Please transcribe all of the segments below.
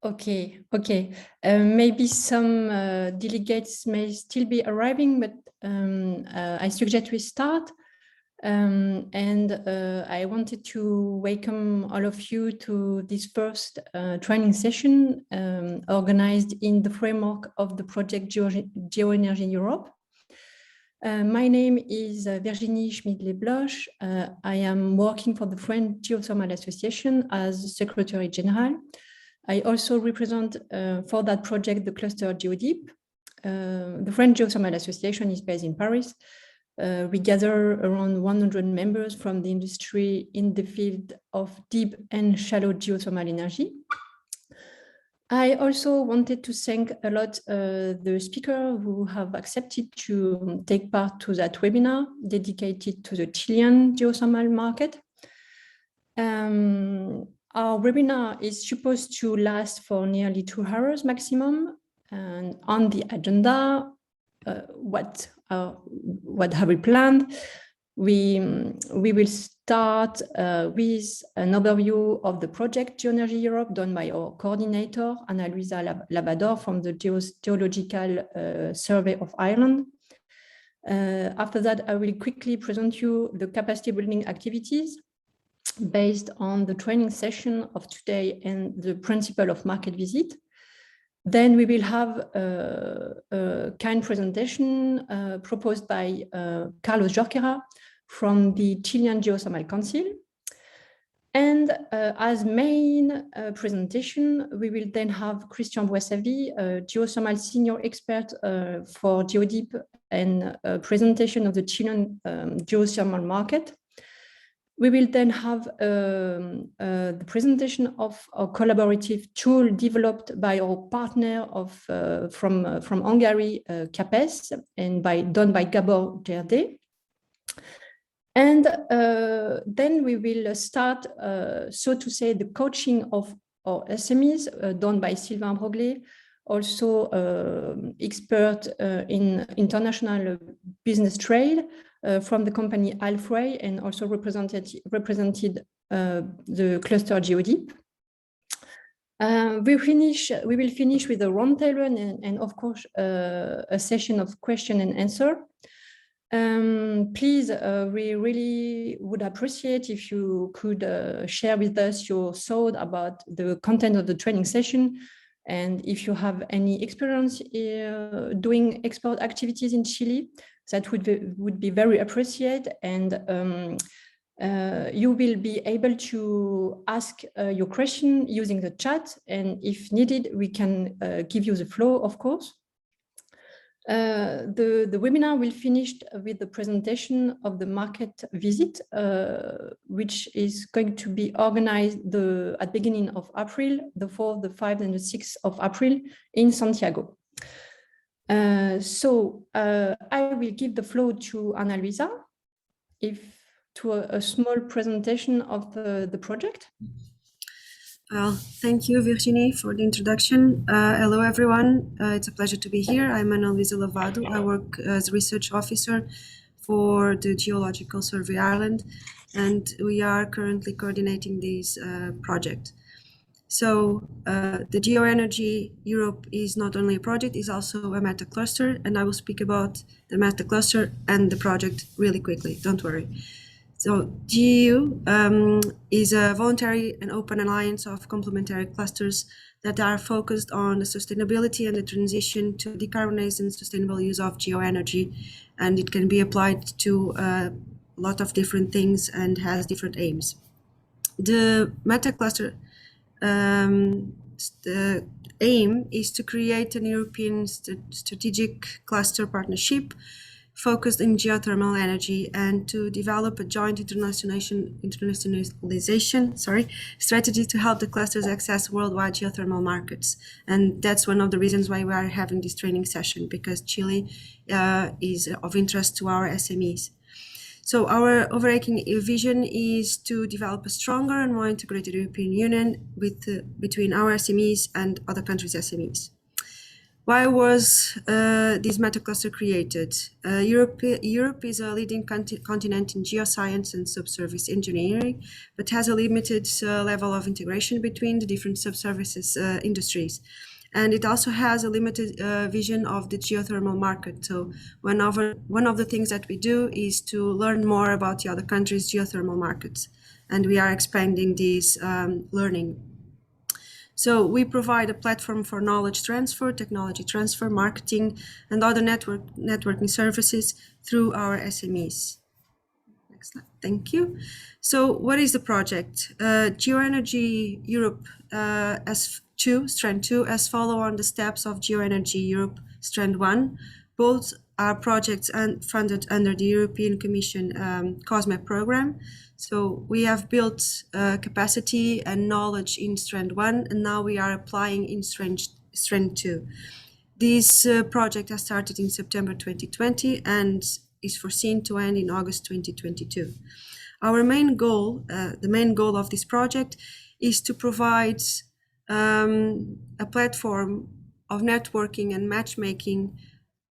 Okay. Maybe some delegates may still be arriving, but I suggest we start. I wanted to welcome all of you to this first training session organized in the framework of the project Geo-energy Europe. My name is Virginie Schmidle-Bloch. I am working for the French Geothermal Association as Secretary General. I also represent for that project the cluster GeoDeep. The French Geothermal Association is based in Paris. We gather around 100 members from the industry in the field of deep and shallow geothermal energy. I also wanted to thank a lot the speakers who have accepted to take part to that webinar dedicated to the Chilean geothermal market. Our webinar is supposed to last for nearly 2 hours maximum. And on the agenda, what have we planned? We will start with an overview of the project Geo-energy Europe done by our coordinator, Ana Luisa Labador from the Geological Survey of Ireland. After that, I will quickly present you the capacity building activities based on the training session of today and the principle of market visit. Then we will have a kind presentation proposed by Carlos Jorquera from the Chilean Geothermal Council. And as main presentation, we will then have Christian Boissavy, a geothermal senior expert for GeoDeep, and a presentation of the Chilean geothermal market. We will then have the presentation of a collaborative tool developed by our partner from Hungary, Capex, and done by Gabor Gerde. And then we will start, so to say, the coaching of our SMEs done by Sylvain Broglet, also expert in international business trade from the company Alfrey, and also represented the cluster GeoDeep. We will finish with a roundtable and of course a session of question and answer. Please, we really would appreciate if you could share with us your thought about the content of the training session, and if you have any experience doing export activities in Chile, that would be very appreciated. And you will be able to ask your question using the chat, and if needed, we can give you the floor, of course. The webinar will finish with the presentation of the market visit, which is going to be organized at the beginning of April, the 4th, the 5th, and the 6th of April in Santiago. So I will give the floor to Ana Luisa to a small presentation of the project. Well, thank you, Virginie, for the introduction. Hello, everyone. It's a pleasure to be here. I'm Ana Luisa Lavado. I work as research officer for the Geological Survey Ireland, and we are currently coordinating this project. So the Geo-energy Europe is not only a project, it's also a meta cluster, and I will speak about the meta cluster and the project really quickly, don't worry. So GEU is a voluntary and open alliance of complementary clusters that are focused on the sustainability and the transition to decarbonized and sustainable use of geoenergy, and it can be applied to a lot of different things and has different aims. The meta cluster, the aim is to create an European strategic cluster partnership focused in geothermal energy and to develop a joint internationalization strategy to help the clusters access worldwide geothermal markets. And that's one of the reasons why we are having this training session, because Chile is of interest to our SMEs. So our overarching vision is to develop a stronger and more integrated European Union between our SMEs and other countries' SMEs. Why was this metacluster created? Europe is a leading continent in geoscience and subsurface engineering, but has a limited level of integration between the different subsurfaces industries. And it also has a limited vision of the geothermal market. So one of the things that we do is to learn more about the other countries' geothermal markets. And we are expanding this learning. So we provide a platform for knowledge transfer, technology transfer, marketing, and other networking services through our SMEs. Next slide. Thank you. So what is the project? Geo-energy Europe S2, Strand 2, as follow on the steps of Geo-energy Europe Strand 1. Both are projects funded under the European Commission COSME program. So we have built capacity and knowledge in Strand 1, and now we are applying in Strand 2. This project has started in September 2020 and is foreseen to end in August 2022. Our main goal, the main goal of this project, is to provide a platform of networking and matchmaking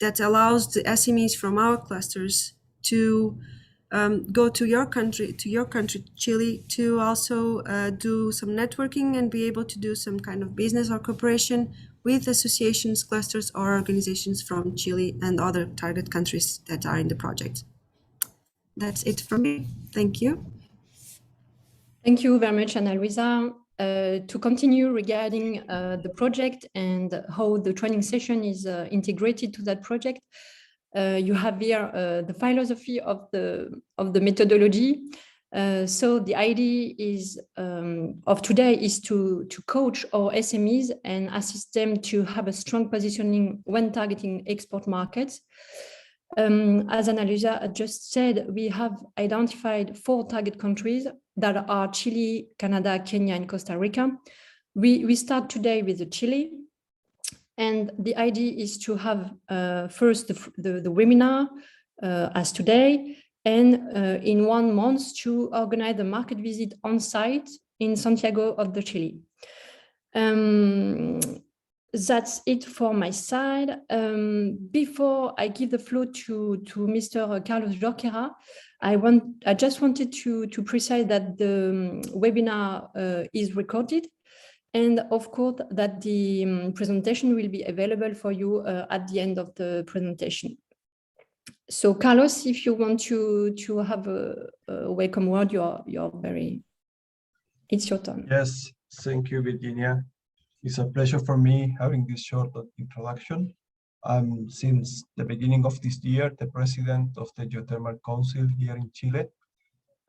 that allows the SMEs from our clusters to go to your country, Chile, to also do some networking and be able to do some kind of business or cooperation with associations, clusters, or organizations from Chile and other target countries that are in the project. That's it from me. Thank you. Thank you very much, Ana Luisa. To continue regarding the project and how the training session is integrated to that project, you have here the philosophy of the methodology. So the idea is of today is to coach our SMEs and assist them to have a strong positioning when targeting export markets. As Ana Luisa just said, we have identified 4 target countries that are Chile, Canada, Kenya, and Costa Rica. We start today with Chile. And the idea is to have first the webinar as today, and in 1 month to organize a market visit on site in Santiago of the Chile. That's it for my side. Before I give the floor to Mr. Carlos Jorquera, I just wanted to precise that the webinar is recorded, and of course that the presentation will be available for you at the end of the presentation. So Carlos, if you want to have a welcome word, it's your turn. Yes, thank you, Virginia. It's a pleasure for me having this short introduction. I'm, since the beginning of this year, the president of the Geothermal Council here in Chile.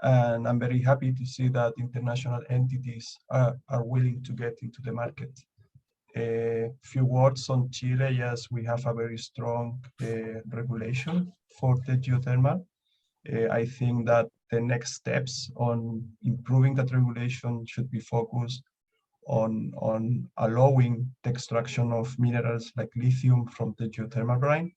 And I'm very happy to see that international entities are willing to get into the market. A few words on Chile. Yes, we have a very strong regulation for the geothermal. I think that the next steps on improving that regulation should be focused on allowing the extraction of minerals like lithium from the geothermal brine.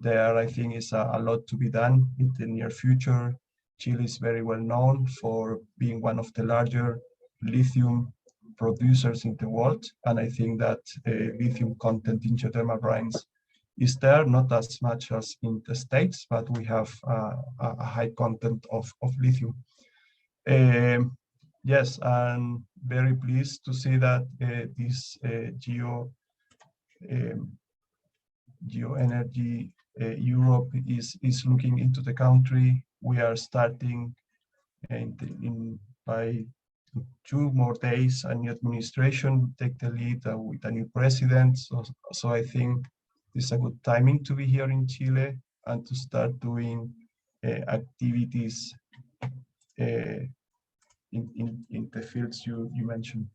There, I think, is a lot to be done in the near future. Chile is very well known for being one of the larger lithium producers in the world, and I think that lithium content in geothermal brines is there, not as much as in the States, but we have a high content of lithium. Yes, I'm very pleased to see that this Geo-energy Europe is looking into the country. We are starting by 2 more days. A new administration take the lead with a new president. So I think it's a good timing to be here in Chile and to start doing activities in the fields you mentioned.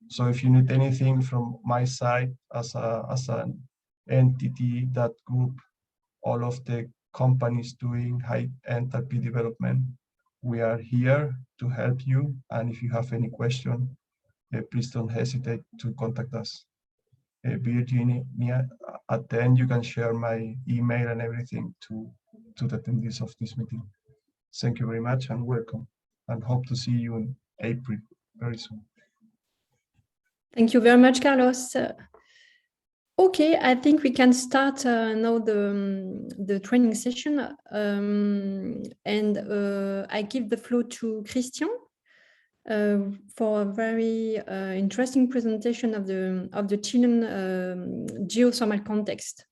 So if you need anything from my side as an entity that group all of the companies doing high enthalpy development, we are here to help you. And if you have any question, please don't hesitate to contact us. Virginia, at the end you can share my email and everything to the attendees of this meeting. Thank you very much and welcome, and hope to see you in April very soon. Thank you very much, Carlos. Okay, I think we can start now the training session, and I give the floor to Christian for a very interesting presentation of the Chilean geothermal context.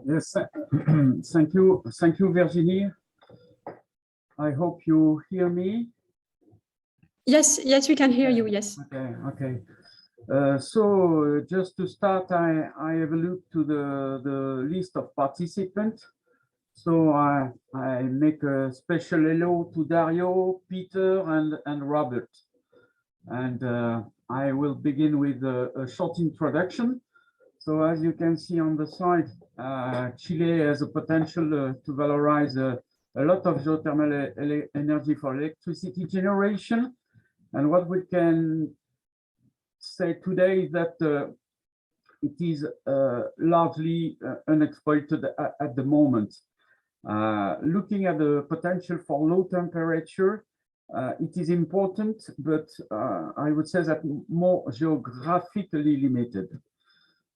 Yes, thank you, Virginie. I hope you hear me. Yes, we can hear you. Yes. Okay. So just to start, I have a look to the list of participants. So I make a special hello to Dario, Peter, and Robert. And I will begin with a short introduction. So as you can see on the side, Chile has a potential to valorize a lot of geothermal energy for electricity generation. And what we can say today is that it is largely unexploited at the moment. Looking at the potential for low temperature, it is important, but I would say that more geographically limited.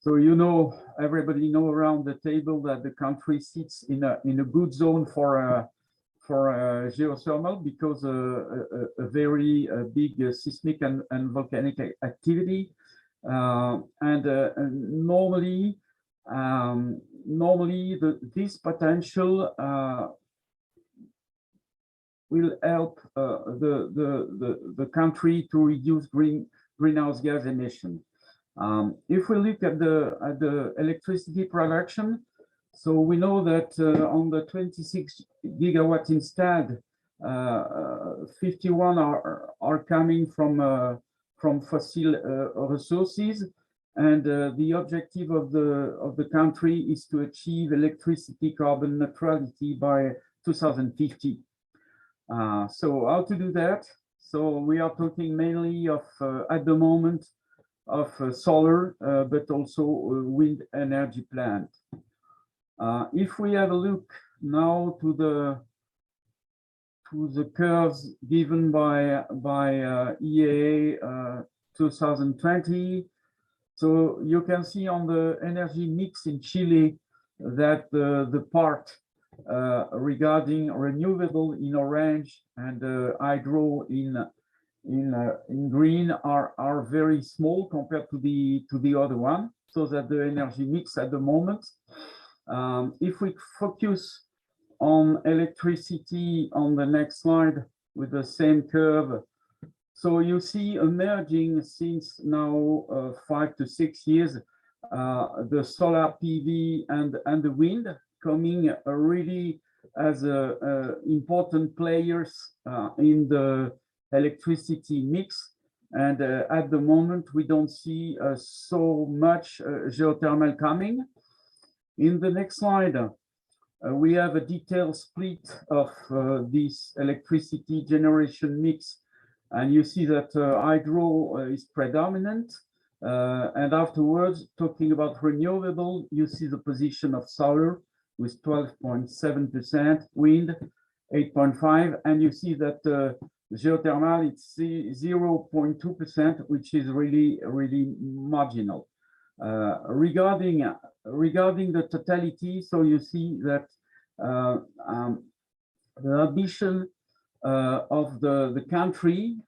So everybody know around the table that the country sits in a good zone for geothermal because a very big seismic and volcanic activity, and normally this potential will help the country to reduce greenhouse gas emission. If we look at the electricity production, so we know that on the 26 gigawatts installed, 51 are coming from fossil resources, and the objective of the country is to achieve electricity carbon neutrality by 2050. So how to do that? So we are talking mainly of at the moment of solar, but also wind energy plant. If we have a look now to the curves given by EAA 2020, so you can see on the energy mix in Chile that the part regarding renewable in orange and hydro in green are very small compared to the other one, so that the energy mix at the moment. If we focus on electricity on the next slide with the same curve, so you see emerging since now 5 to 6 years the solar PV and the wind coming really as important players in the electricity mix, and at the moment we don't see so much geothermal coming. In the next slide, we have a detailed split of this electricity generation mix, and you see that hydro is predominant, and afterwards, talking about renewable, you see the position of solar with 12.7%, wind 8.5%, and you see that geothermal, it's 0.2%, which is really marginal. Regarding the totality, so you see that the ambition of the country,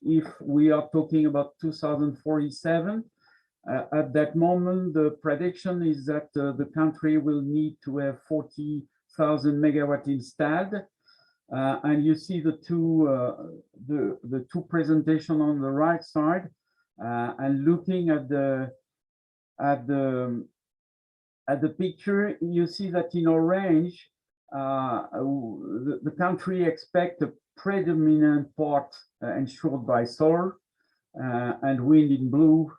if we are talking about 2047, at that moment, the prediction is that the country will need to have 40,000 megawatts installed. And you see the two presentations on the right side, and looking at the picture, you see that in orange, the country expects a predominant part ensured by solar and wind in blue,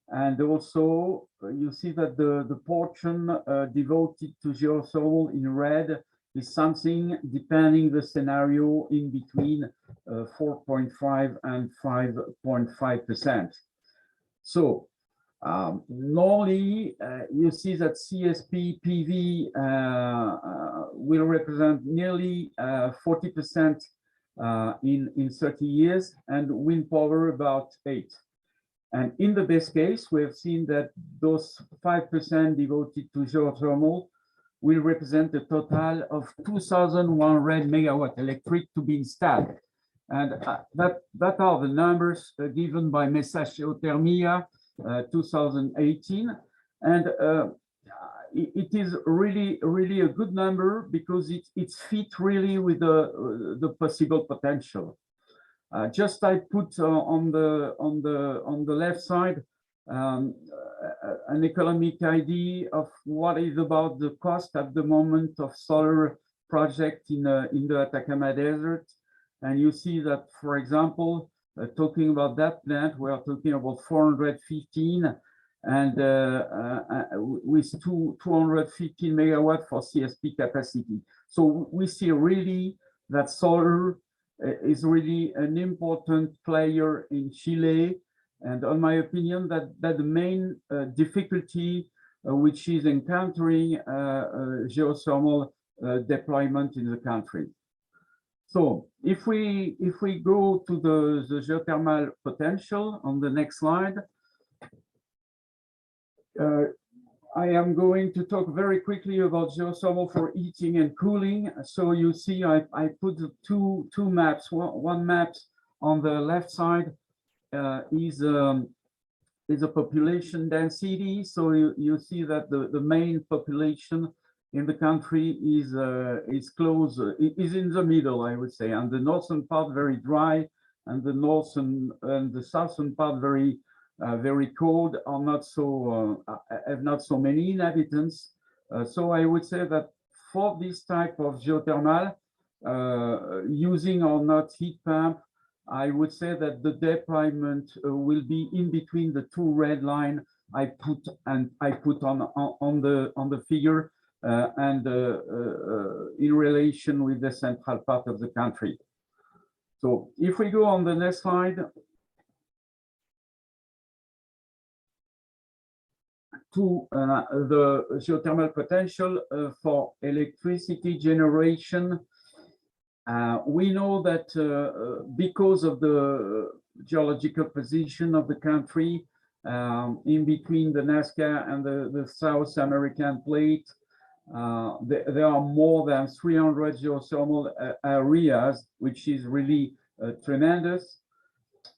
and also you see that the portion devoted to geothermal in red is something, depending the scenario, in between 4.5 and 5.5%. So normally you see that CSP PV will represent nearly 40% in 30 years, and wind power about 8. And in the best case, we have seen that those 5% devoted to geothermal will represent a total of 2,100 megawatt electric to be installed. And that are the numbers given by Message Geothermia 2018. And it is really a good number because it's fit really with the possible potential. Just I put on the left side an economic idea of what is about the cost at the moment of solar project in the Atacama Desert, and you see that, for example, talking about that plant, we are talking about 415, and with 215 megawatt for CSP capacity. So we see really that solar is really an important player in Chile, and on my opinion, that the main difficulty which is encountering geothermal deployment in the country. So if we go to the geothermal potential on the next slide, I am going to talk very quickly about geothermal for heating and cooling. So you see, I put two maps. One map on the left side is a population density. So you see that the main population in the country is close, is in the middle, I would say, and the northern part very dry, and the northern and the southern part very cold, are not so have not so many inhabitants. So I would say that for this type of geothermal, using or not heat pump, I would say that the deployment will be in between the two red line I put on the figure, and in relation with the central part of the country. So if we go on the next slide, to the geothermal potential for electricity generation. We know that because of the geological position of the country in between the Nazca and the South American plate, there are more than 300 geothermal areas, which is really tremendous.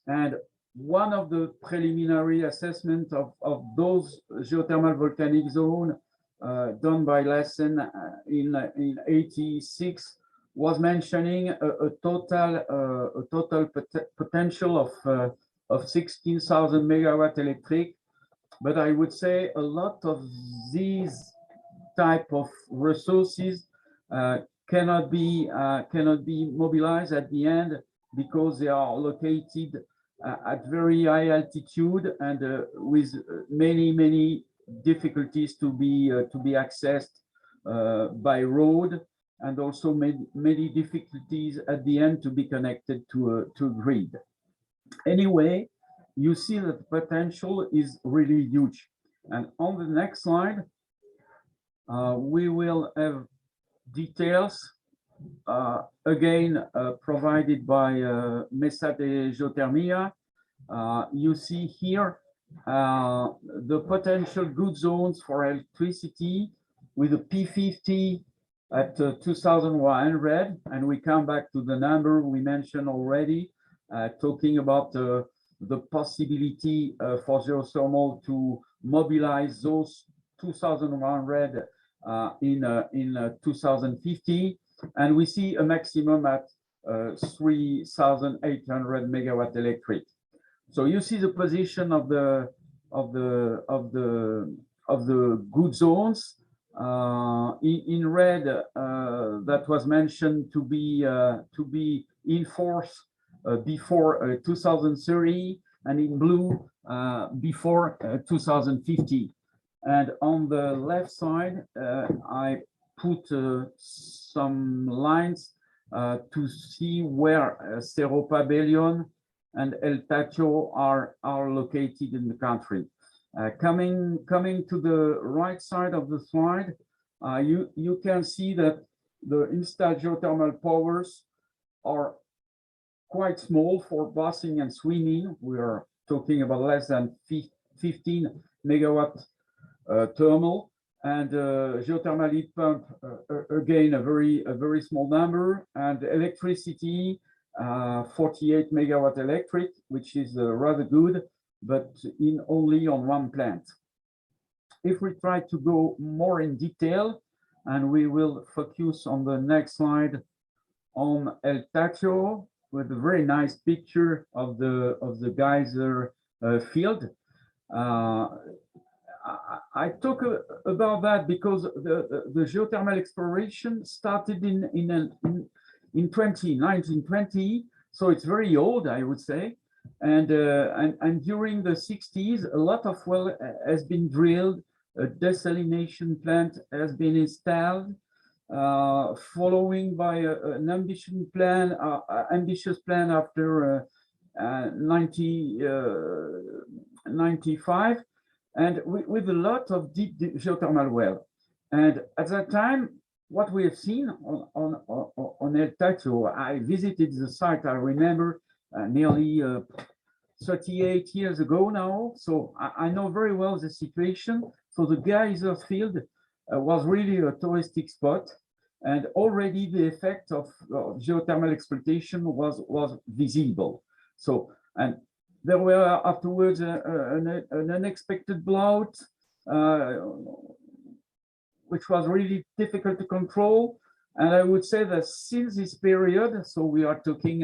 And one of the preliminary assessment of those geothermal volcanic zone done by Lassen in 86 was mentioning a total potential of 16,000 megawatt electric. But I would say a lot of these type of resources cannot be mobilized at the end because they are located at very high altitude and with many difficulties to be accessed by road, and also many difficulties at the end to be connected to a grid. Anyway, you see that the potential is really huge. And on the next slide, we will have details again provided by Mesa de Geothermia. You see here the potential good zones for electricity with a P50 at 2,100, and we come back to the number we mentioned already, talking about the possibility for geothermal to mobilize those 2,100 in 2050, and we see a maximum at 3,800 megawatt electric. So you see the position of the good zones. In red, that was mentioned to be in force before 2030, and in blue before 2050. And on the left side, I put some lines to see where Cerro Pabellon and El Tacho are located in the country. Coming to the right side of the slide, you can see that the installed geothermal powers are quite small for bathing and swimming. We are talking about less than 15 megawatt thermal, and geothermal heat pump, again, a very small number, and electricity, 48 megawatt electric, which is rather good, but only on one plant. If we try to go more in detail, and we will focus on the next slide on El Tacho with a very nice picture of the geyser field. I talk about that because the geothermal exploration started in 1920, so it's very old, I would say. And during the 60s, a lot of well has been drilled, a desalination plant has been installed, following by an ambitious plan after 1995, and with a lot of deep geothermal well. And at that time, what we have seen on El Tacho, I visited the site, I remember, nearly 38 years ago now, so I know very well the situation. So the geyser field was really a touristic spot, and already the effect of geothermal exploitation was visible. So, and there were afterwards an unexpected blowout, which was really difficult to control. And I would say that since this period, so we are talking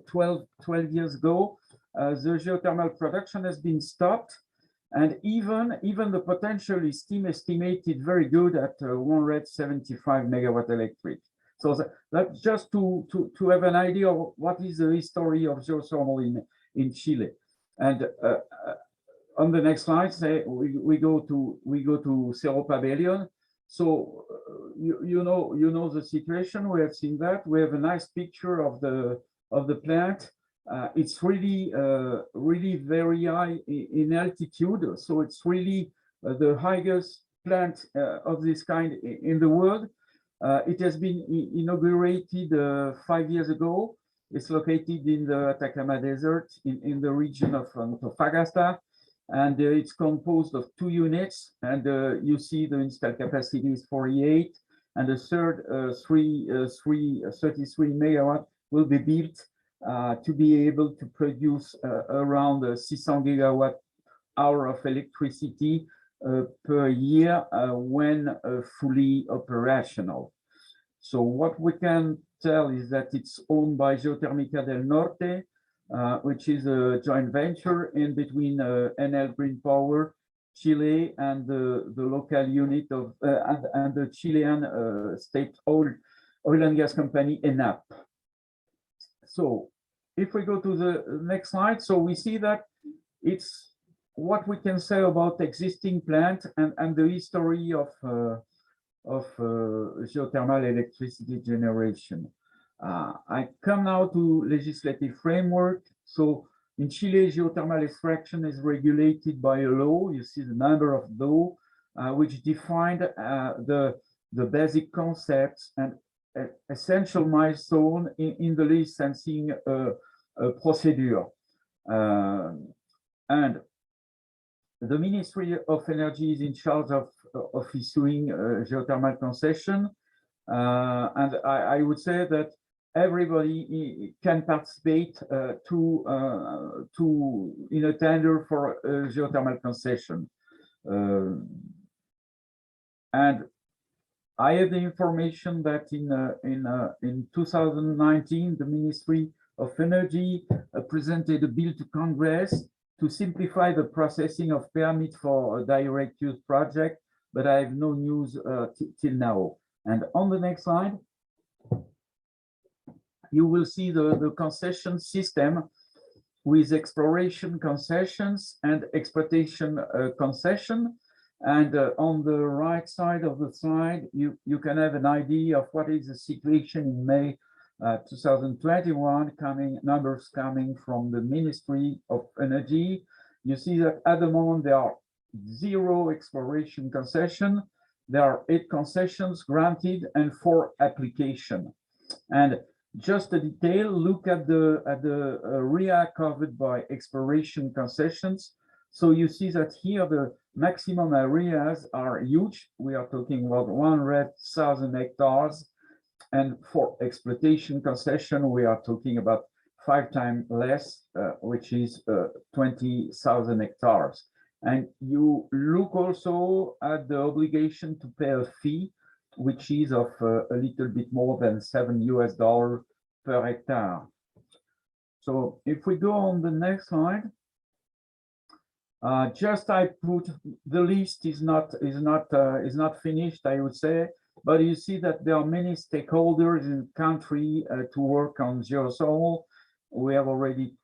12 years ago, the geothermal production has been stopped. And even the potential is estimated very good at 175 megawatt electric. So that's just to have an idea of what is the history of geothermal in Chile. And on the next slide, we go to Cerro Pabellón. So you know the situation. We have seen that. We have a nice picture of the plant. It's really very high in altitude, so it's really the highest plant of this kind in the world. It has been inaugurated 5 years ago. It's located in the Atacama Desert in the region of Antofagasta, and it's composed of 2 units. And you see the installed capacity is 48, and the third 33 megawatt will be built to be able to produce around 600 gigawatt hour of electricity per year when fully operational. So what we can tell is that it's owned by Geotérmica del Norte, which is a joint venture in between Enel Green Power Chile and the local unit of and the Chilean state oil and gas company ENAP. So if we go to the next slide, so we see that it's what we can say about existing plant and the history of geothermal electricity generation. I come now to legislative framework. So in Chile, geothermal extraction is regulated by a law. You see the number of law which defined the basic concepts and essential milestone in the licensing procedure. And the Ministry of Energy is in charge of issuing geothermal concession. And I would say that everybody can participate in a tender for a geothermal concession. And I have the information that in 2019, the Ministry of Energy presented a bill to Congress to simplify the processing of permits for a direct use project, but I have no news till now. And on the next slide, you will see the concession system with exploration concessions and exploitation concession. And on the right side of the slide, you can have an idea of what is the situation in May 2021, numbers coming from the Ministry of Energy. You see that at the moment there are 0 exploration concession. There are 8 concessions granted and 4 applications. And just a detail, look at the area covered by exploration concessions. So you see that here the maximum areas are huge. We are talking about 100,000 hectares. And for exploitation concession, we are talking about 5 times less, which is 20,000 hectares. And you look also at the obligation to pay a fee, which is of a little bit more than $7 per hectare. So if we go on the next slide, just I put the list is not finished, I would say, but you see that there are many stakeholders in the country to work on geothermal. We have already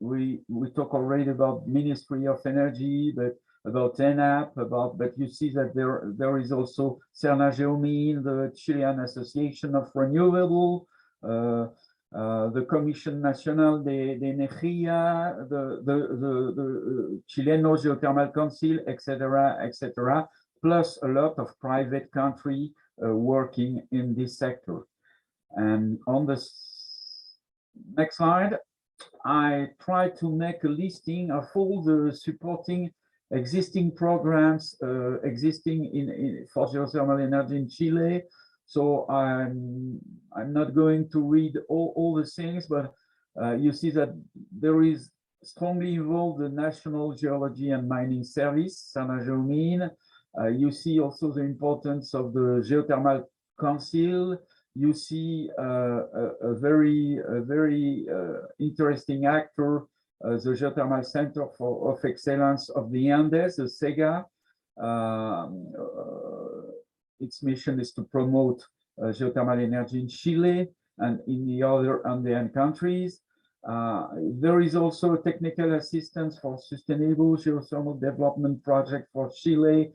we talk already about Ministry of Energy, but about ENAP, but you see that there is also Geo-energy, the Chilean Association of Renewable, the Commission Nacional de Energía, the Chileno Geothermal Council, etc., plus a lot of private country working in this sector. And on the next slide, I try to make a listing of all the supporting existing programs existing for geothermal energy in Chile. So I'm not going to read all the things, but you see that there is strongly involved the National Geology and Mining Service, SMEs. You see also the importance of the Geothermal Council. You see a very interesting actor, the Geothermal Center of Excellence of the Andes, the SEGA. Its mission is to promote geothermal energy in Chile and in the other Andean countries. There is also technical assistance for sustainable geothermal development project for Chile,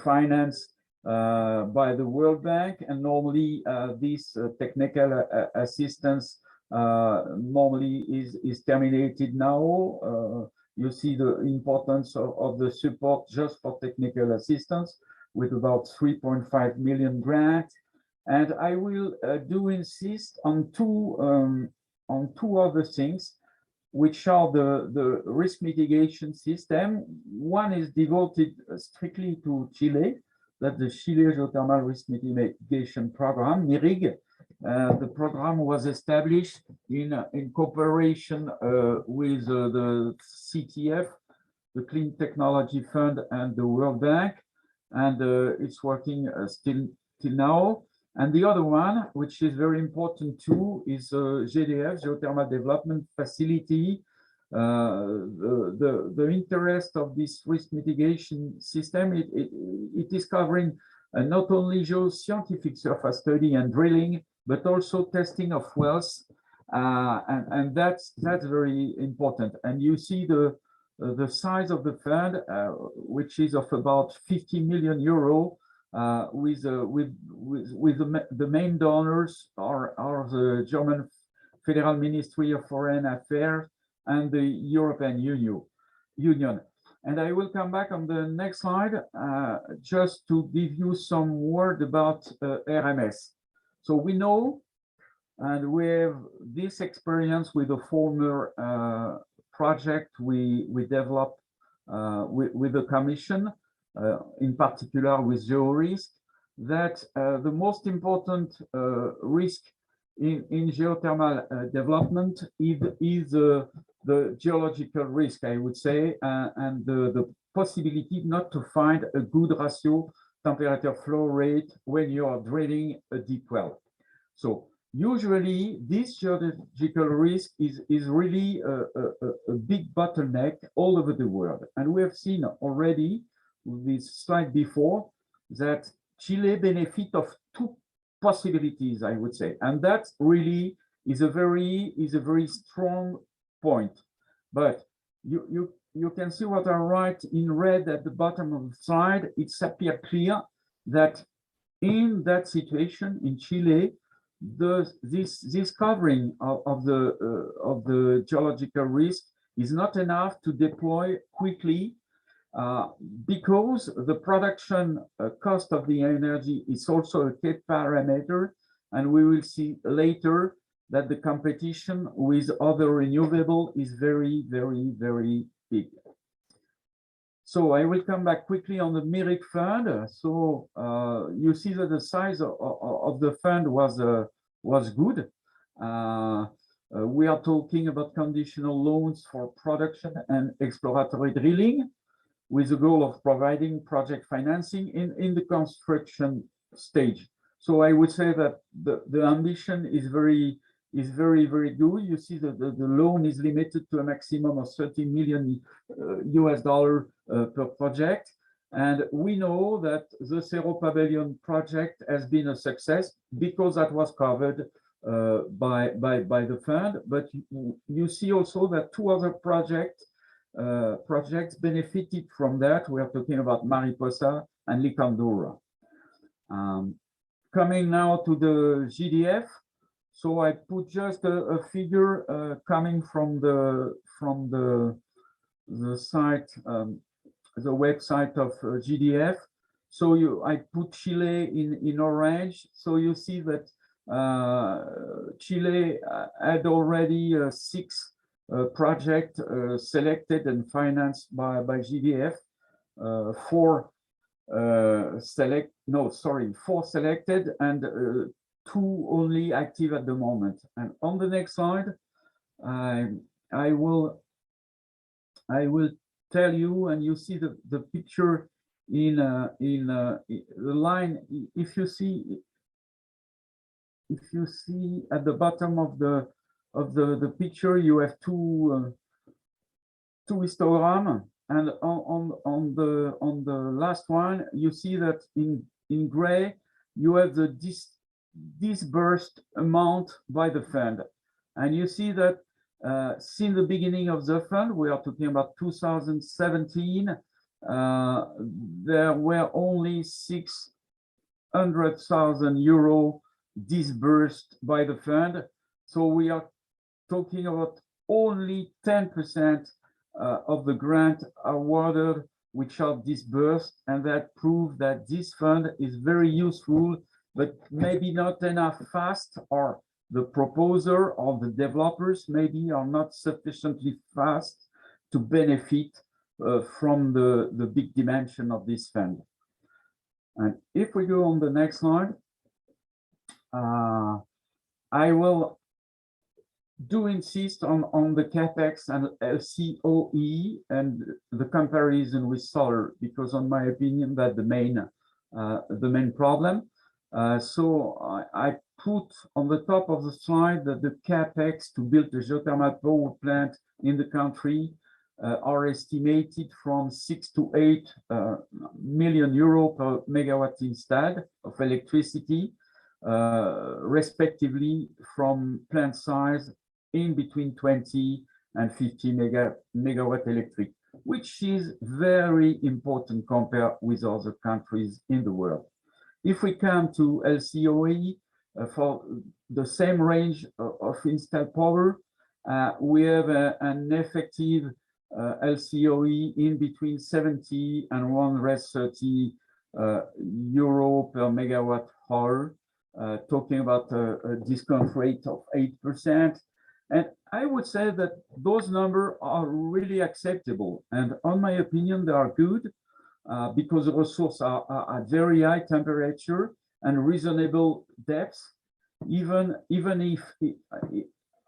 financed by the World Bank, and normally this technical assistance normally is terminated now. You see the importance of the support just for technical assistance with about 3.5 million grant. And I will do insist on two other things, which are the risk mitigation system. One is devoted strictly to Chile, that the Chile Geothermal Risk Mitigation Program, MIRIG. The program was established in cooperation with the CTF, the Clean Technology Fund, and the World Bank, and it's working still till now. And the other one, which is very important too, is GDF, Geothermal Development Facility. The interest of this risk mitigation system, it is covering not only geoscientific surface study and drilling, but also testing of wells, and that's very important. And you see the size of the fund, which is of about 50 million euro, with the main donors are the German Federal Ministry of Foreign Affairs and the European Union. And I will come back on the next slide just to give you some word about RMS. So we know, and we have this experience with a former project we developed with the Commission, in particular with GeoRisk, that the most important risk in geothermal development is the geological risk, I would say, and the possibility not to find a good ratio temperature flow rate when you are drilling a deep well. So usually this geological risk is really a big bottleneck all over the world. And we have seen already with this slide before that Chile benefit of two possibilities, I would say, and that really is a very strong point. But you can see what I write in red at the bottom of the slide. It's appear clear that in that situation in Chile, this covering of the geological risk is not enough to deploy quickly, because the production cost of the energy is also a key parameter, And we will see later that the competition with other renewable is very, very, very big. So I will come back quickly on the MIRIC fund. So you see that the size of the fund was good. We are talking about conditional loans for production and exploratory drilling, with the goal of providing project financing in the construction stage. So I would say that the ambition is very, very good. You see that the loan is limited to a maximum of $30 million US per project. And we know that the Cerro Pavilion project has been a success because that was covered by the fund. But you see also that two other projects benefited from that. We are talking about Mariposa and Licandora. Coming now to the GDF. So I put just a figure coming from the site, the website of GDF. So I put Chile in orange. So you see that Chile had already 6 projects selected and financed by GDF. 4 selected and 2 only active at the moment. And on the next slide, I will tell you, and you see the picture in the line. If you see at the bottom of the picture, you have two histograms, and on the last one, you see that in gray you have the disbursed amount by the fund, and you see that since the beginning of the fund, we are talking about 2017, there were only 600,000 euro disbursed by the fund. So we are talking about only 10% of the grant awarded which are disbursed, and that proves that this fund is very useful, but maybe not enough fast, or the proposer or the developers maybe are not sufficiently fast to benefit from the big dimension of this fund. And if we go on the next slide, I will insist on the Capex and LCOE and the comparison with solar, because in my opinion that's the main problem. So I put on the top of the slide that the Capex to build the geothermal power plant in the country are estimated from 6 to 8 million euro per megawatt installed of electricity, respectively from plant size in between 20 and 50 megawatt electric, which is very important compared with other countries in the world. If we come to LCOE, for the same range of installed power, we have an effective LCOE in between 70 and 130 euro per megawatt hour, talking about a discount rate of 8%. And I would say that those numbers are really acceptable. And in my opinion, they are good because the resources are at very high temperature and reasonable depth. Even if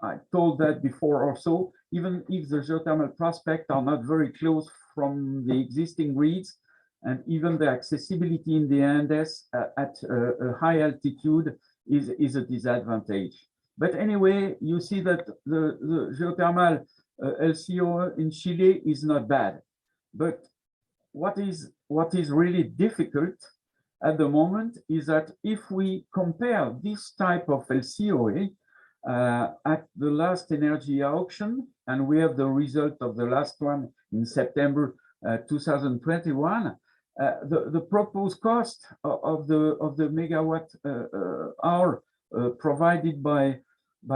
I told that before also, even if the geothermal prospects are not very close from the existing grids, and even the accessibility in the Andes at a high altitude is a disadvantage. But anyway, you see that the geothermal LCOE in Chile is not bad. But what is really difficult at the moment is that if we compare this type of LCOE at the last energy auction, and we have the result of the last one in September 2021, the proposed cost of the megawatt hour provided by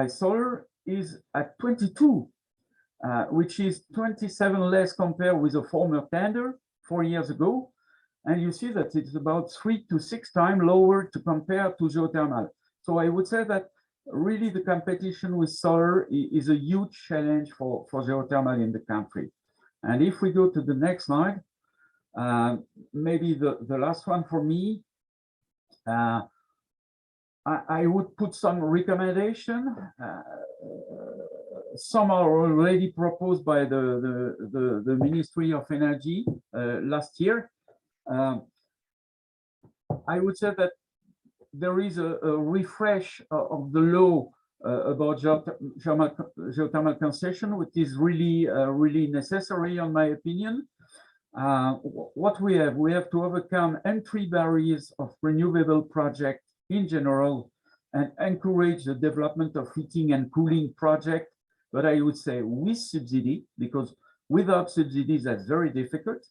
solar is at 22, which is 27 less compared with a former tender 4 years ago. And you see that it's about 3 to 6 times lower to compare to geothermal. So I would say that really the competition with solar is a huge challenge for geothermal in the country. And if we go to the next slide, maybe the last one for me, I would put some recommendation. Some are already proposed by the Ministry of Energy last year. I would say that there is a refresh of the law about geothermal concession, which is really necessary, in my opinion. What we have to overcome entry barriers of renewable projects in general and encourage the development of heating and cooling projects, but I would say with subsidy, because without subsidies, that's very difficult.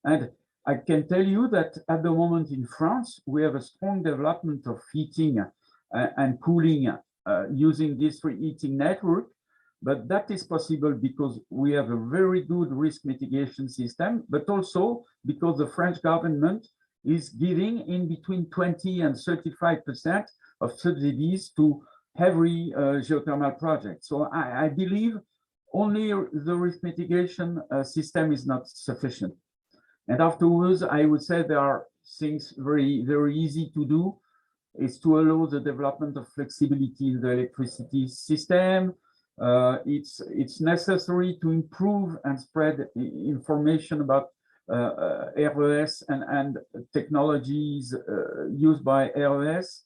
And I can tell you that at the moment in France, we have a strong development of heating and cooling using district heating network, but that is possible because we have a very good risk mitigation system, but also because the French government is giving in between 20 and 35% of subsidies to every geothermal project. So I believe only the risk mitigation system is not sufficient. And afterwards, I would say there are things very easy to do. Is to allow the development of flexibility in the electricity system. It's necessary to improve and spread information about RES and technologies used by RES.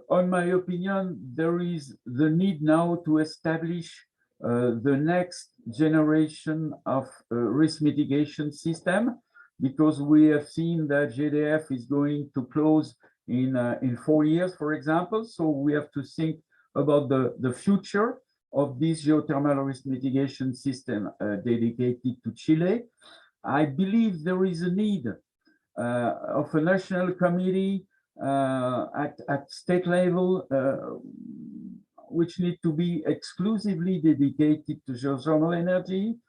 On my opinion, there is the need now to establish the next generation of risk mitigation system, because we have seen that GDF is going to close in 4 years, for example. So we have to think about the future of this geothermal risk mitigation system dedicated to Chile. I believe there is a need of a national committee at state level, which need to be exclusively dedicated to geothermal energy.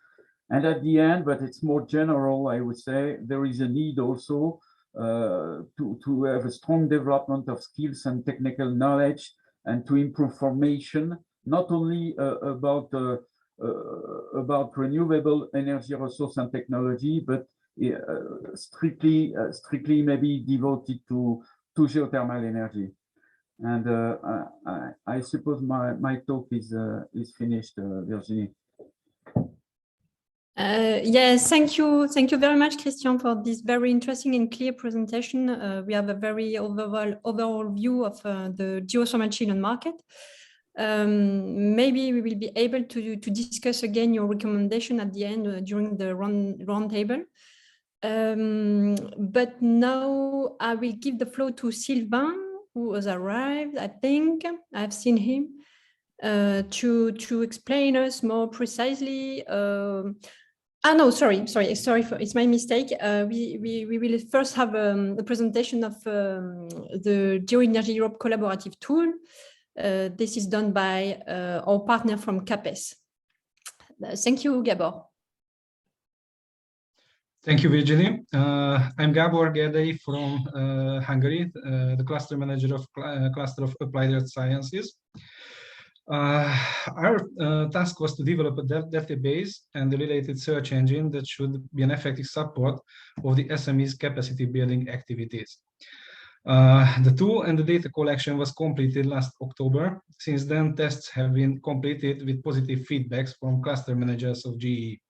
And at the end, but it's more general, I would say, there is a need also to have a strong development of skills and technical knowledge, and to improve formation, not only about renewable energy resource and technology, but strictly maybe devoted to geothermal energy. And I suppose my talk is finished, Virginie. Yes, thank you very much, Christian, for this very interesting and clear presentation. We have a very overall view of the geothermal Chilean market. Maybe we will be able to discuss again your recommendation at the end during the round table. But now I will give the floor to Sylvain, who has arrived, I think. I've seen him, to explain us more precisely. No, sorry, it's my mistake. We will first have a presentation of the Geo-energy Europe collaborative tool. This is done by our partner from Capex. Thank you, Gabor. Thank you, Virginie. I'm Gabor Gerdei from Hungary, the cluster manager of Cluster of Applied Earth Sciences. Our task was to develop a database and the related search engine that should be an effective support of the SMEs capacity building activities. The tool and the data collection was completed last October. Since then, tests have been completed with positive feedbacks from cluster managers of GE.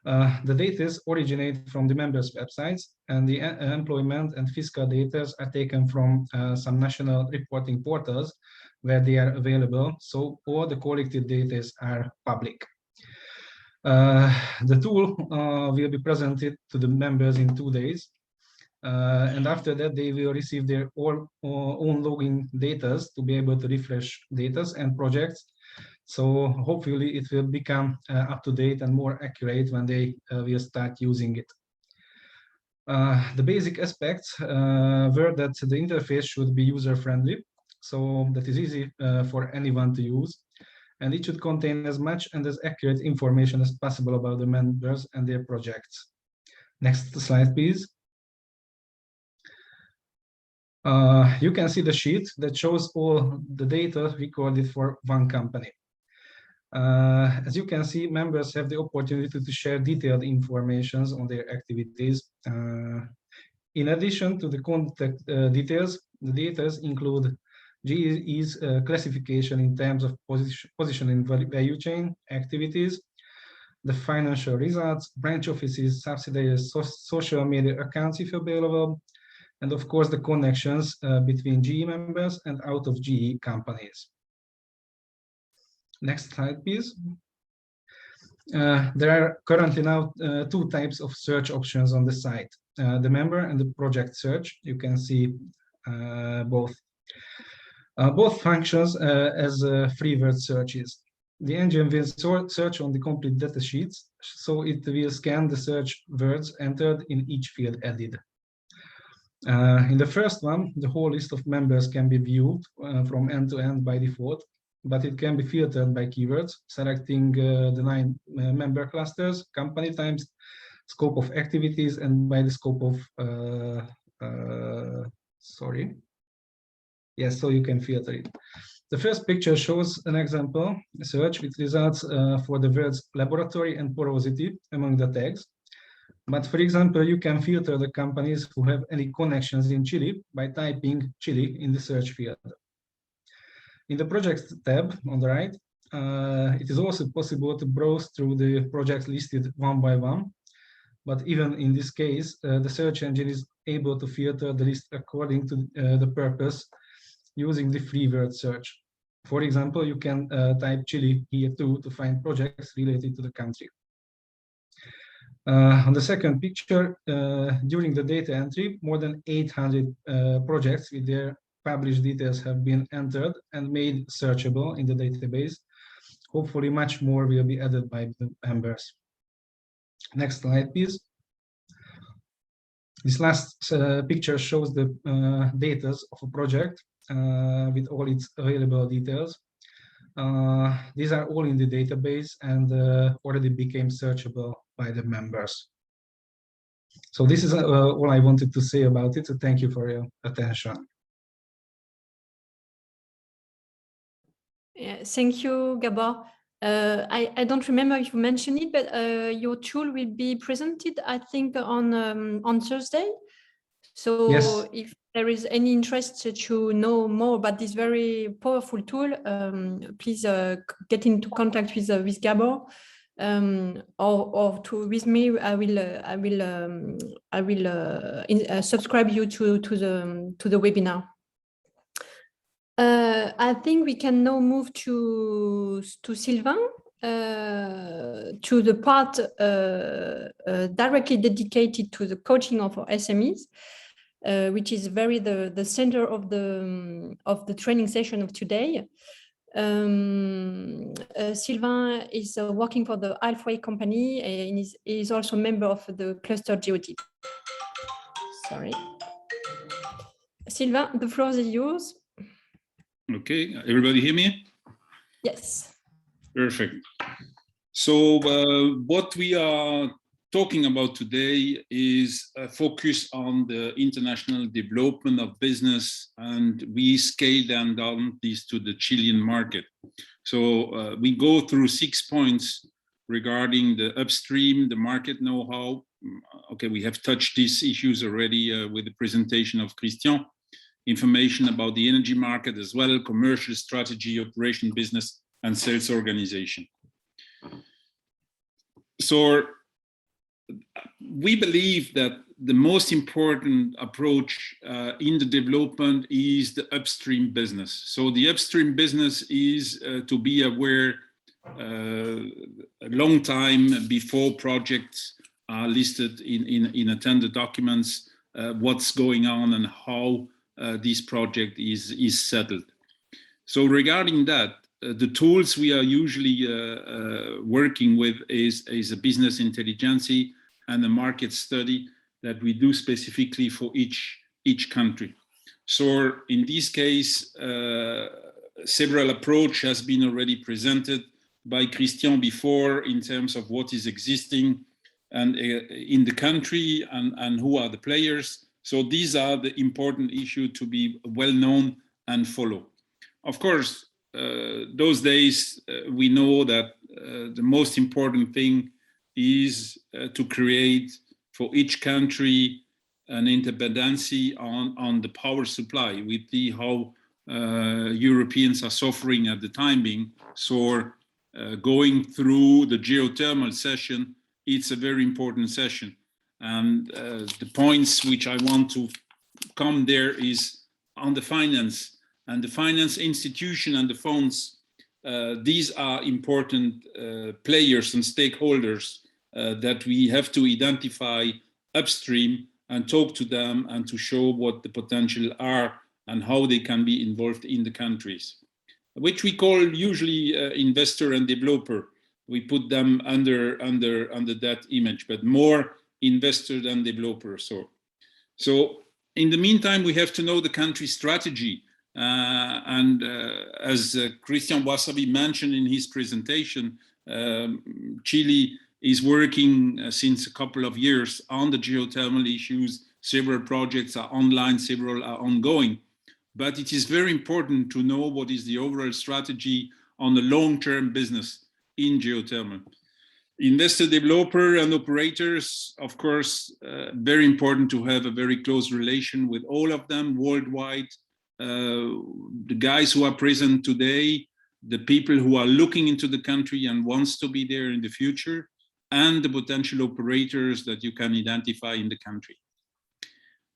The data originate from the members' websites, and the employment and fiscal data are taken from some national reporting portals where they are available, so all the collected data are public. The tool will be presented to the members in 2 days, and after that they will receive their own login data to be able to refresh data and projects. So hopefully it will become up to date and more accurate when they will start using it. The basic aspects were that the interface should be user-friendly, so that is easy for anyone to use, and it should contain as much and as accurate information as possible about the members and their projects. Next slide, please. You can see the sheet that shows all the data recorded for one company. As you can see, members have the opportunity to share detailed information on their activities. In addition to the contact details, the data include GE's classification in terms of position in value chain, activities, the financial results, branch offices, subsidiaries, social media accounts if available, and of course the connections between GE members and out of GE companies. Next slide, please. There are currently now two types of search options on the site, the member and the project search. You can see both. Both functions as free word searches. The engine will search on the complete data sheets, so it will scan the search words entered in each field added. In the first one, the whole list of members can be viewed from end to end by default, but it can be filtered by keywords, selecting the 9 member clusters, company types, scope of activities, and by the scope of, yes, so you can filter it. The first picture shows an example search with results for the words laboratory and porosity among the tags. But for example, you can filter the companies who have any connections in Chile by typing Chile in the search field. In the projects tab on the right, it is also possible to browse through the projects listed one by one. But even in this case, the search engine is able to filter the list according to the purpose using the free word search. For example, you can type Chile here too to find projects related to the country. On the second picture, during the data entry, more than 800 projects with their published details have been entered and made searchable in the database. Hopefully much more will be added by the members. Next slide, please. This last picture shows the data of a project with all its available details. These are all in the database and already became searchable by the members. So this is all I wanted to say about it. So thank you for your attention. Yeah, thank you, Gabor. I don't remember if you mentioned it, but your tool will be presented, I think, on Thursday. So yes. If there is any interest to know more about this very powerful tool, please get into contact with Gabor or with me. I will subscribe you to the webinar. I think we can now move to Sylvain, to the part directly dedicated to the coaching of our SMEs, which is very the center of the training session of today. Sylvain is working for the Halfway company and is also a member of the cluster GOT. Sorry. Sylvain, the floor is yours. Okay, everybody hear me? Yes. Perfect. So what we are talking about today is a focus on the international development of business, and we scale down this to the Chilean market. So we go through 6 points regarding the upstream, the market know-how. Okay, we have touched these issues already with the presentation of Christian. Information about the energy market as well, commercial strategy, operation, business, and sales organization. So we believe that the most important approach in the development is the upstream business. So the upstream business is to be aware a long time before projects are listed in a tender documents, what's going on and how this project is settled. So regarding that, the tools we are usually working with is a business intelligence and a market study that we do specifically for each country. So in this case, several approach has been already presented by Christian before in terms of what is existing and in the country and who are the players. So these are the important issues to be well known and follow. Of course, those days we know that the most important thing is to create for each country an interdependency on the power supply. We see how Europeans are suffering at the time being. So going through the geothermal session, it's a very important session. And the points which I want to come there is on the finance and the finance institution and the funds. These are important players and stakeholders that we have to identify upstream and talk to them and to show what the potential are and how they can be involved in the countries, which we call usually investor and developer. We put them under that image, but more investor than developer. So in the meantime, we have to know the country strategy. As Christian Wasabi mentioned in his presentation, Chile is working since a couple of years on the geothermal issues. Several projects are online, several are ongoing. But it is very important to know what is the overall strategy on the long-term business in geothermal. Investor, developer, and operators, of course, very important to have a very close relation with all of them worldwide. The guys who are present today, the people who are looking into the country and wants to be there in the future, and the potential operators that you can identify in the country.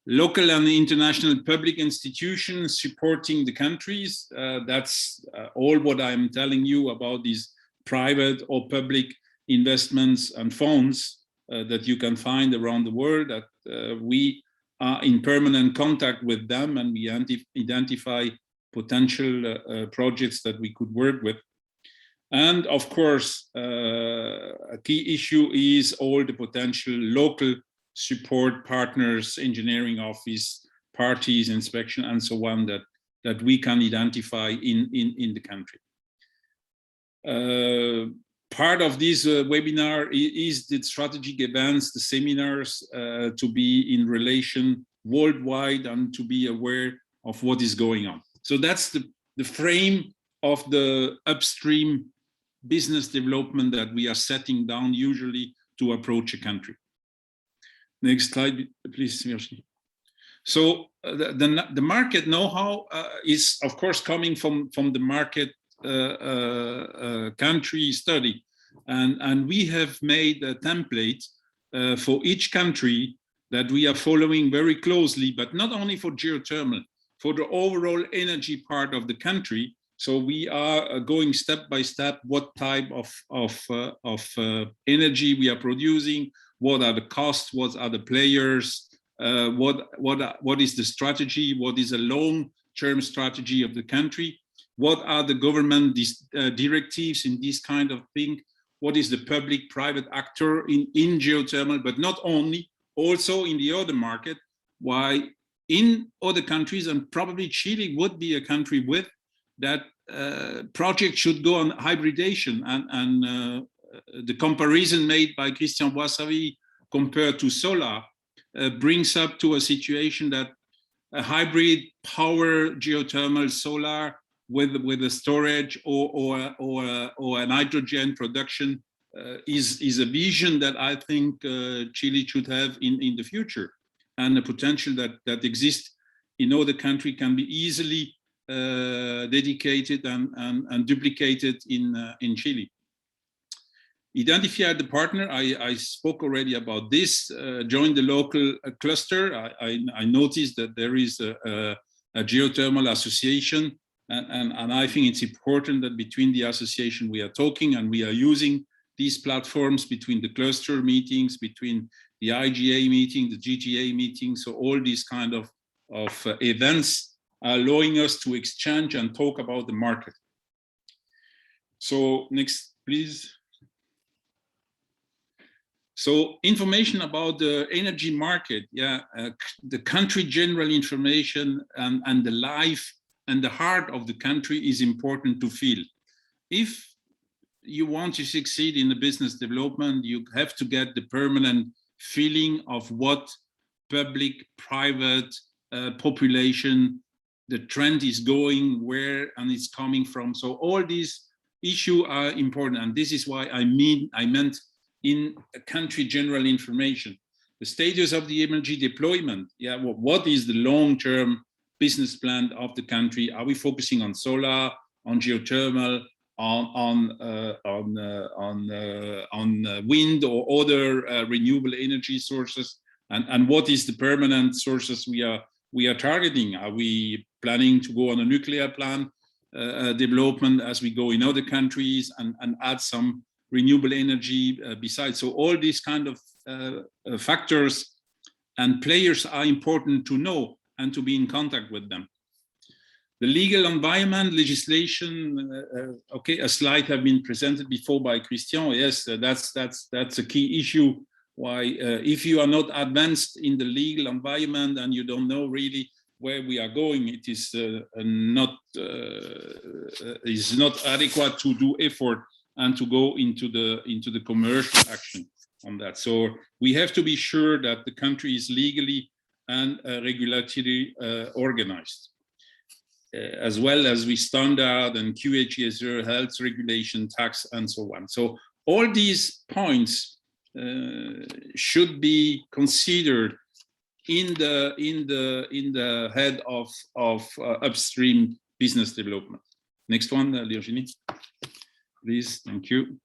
Local and international public institutions supporting the countries, that's all what I'm telling you about these private or public investments and funds that you can find around the world, that we are in permanent contact with them, and we identify potential projects that we could work with. And of course, a key issue is all the potential local support partners, engineering office, parties, inspection, and so on that we can identify in the country. Part of this webinar is the strategic events, the seminars, to be in relation worldwide and to be aware of what is going on. So that's the frame of the upstream business development that we are setting down usually to approach a country. Next slide, please, Virginie. So the market know-how is, of course, coming from the market country study. And we have made a template for each country that we are following very closely, but not only for geothermal, for the overall energy part of the country. So we are going step by step what type of energy we are producing, what are the costs, what are the players, what is the strategy, what is a long-term strategy of the country, what are the government directives in this kind of thing, what is the public-private actor in geothermal, but not only, also in the other market, why in other countries, and probably Chile would be a country with that project should go on hybridization, and the comparison made by Christian Wasabi compared to solar brings up to a situation that a hybrid power geothermal solar with a storage or a nitrogen production is a vision that I think Chile should have in the future, and the potential that exists in other countries can be easily dedicated and duplicated in Chile. Identify the partner. I spoke already about this. Join the local cluster. I noticed that there is a geothermal association, and I think it's important that between the association we are talking and we are using these platforms between the cluster meetings, between the IGA meeting, the GGA meeting. So all these kind of events are allowing us to exchange and talk about the market. So next, please. So information about the energy market, the country general information and the life and the heart of the country is important to feel. If you want to succeed in the business development, you have to get the permanent feeling of what public, private, population, the trend is going, where and it's coming from. So all these issues are important, and this is why I meant in a country general information. The status of the energy deployment, yeah, what is the long-term business plan of the country? Are we focusing on solar, on geothermal, on wind or other renewable energy sources? And what is the permanent sources we are targeting? Are we planning to go on a nuclear plant development as we go in other countries and add some renewable energy besides? So all these kind of factors and players are important to know and to be in contact with them. The legal environment, legislation, okay, a slide have been presented before by Christian. Yes, that's a key issue. Why, if you are not advanced in the legal environment and you don't know really where we are going, it is not adequate to do effort and to go into the commercial action on that. So we have to be sure that the country is legally and regulatory organized, as well as we standard and QHSR, health regulation, tax, and so on. So all these points should be considered in the head of upstream business development. Next one, Virginie, please. Thank you.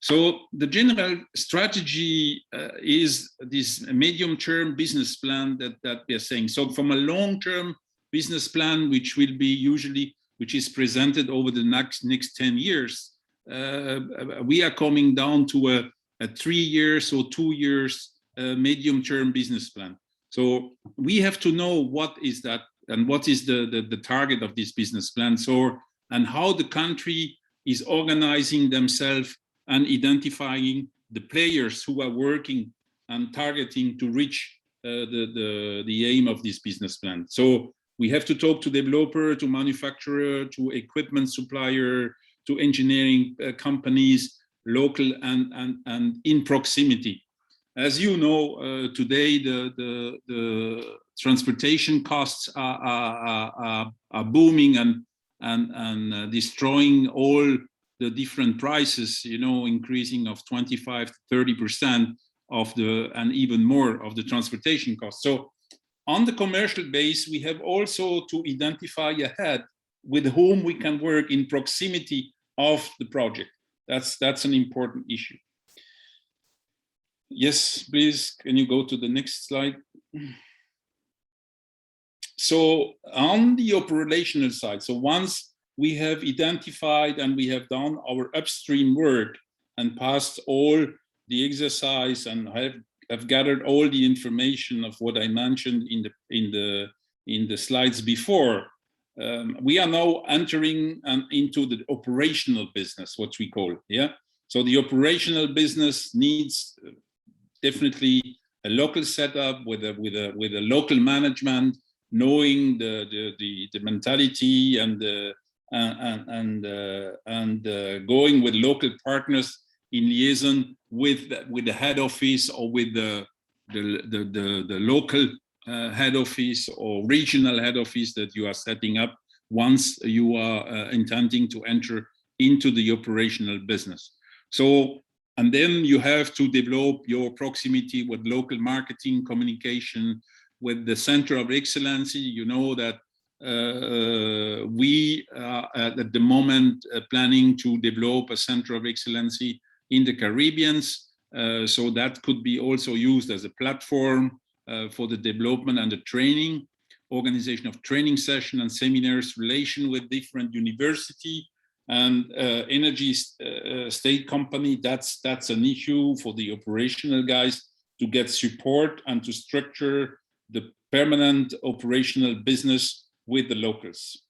So the general strategy is this medium-term business plan that we are saying. So from a long-term business plan, which is presented over the next 10 years, we are coming down to a 3 years or 2 years medium-term business plan. So we have to know what is that and what is the target of this business plan. So, and how the country is organizing themselves and identifying the players who are working and targeting to reach the aim of this business plan. So we have to talk to developer, to manufacturer, to equipment supplier, to engineering companies, local and in proximity. As you know, today the transportation costs are booming and destroying all the different prices, you know, increasing of 25 to 30% of and even more of the transportation costs. So on the commercial base, we have also to identify ahead with whom we can work in proximity of the project. That's an important issue. Yes, please, can you go to the next slide? So on the operational side, so once we have identified and we have done our upstream work and passed all the exercise and have gathered all the information of what I mentioned in the slides before, we are now entering into the operational business, what we call, yeah. So the operational business needs definitely a local setup with a local management, knowing the mentality and going with local partners in liaison with the head office or with the local head office or regional head office that you are setting up once you are intending to enter into the operational business. So, and then you have to develop your proximity with local marketing, communication, with the Center of Excellency. You know that we are at the moment planning to develop a Center of Excellency in the Caribbean. So that could be also used as a platform for the development and the training, organization of training sessions and seminars, relation with different university and energy state company. That's an issue for the operational guys to get support and to structure the permanent operational business with the locals.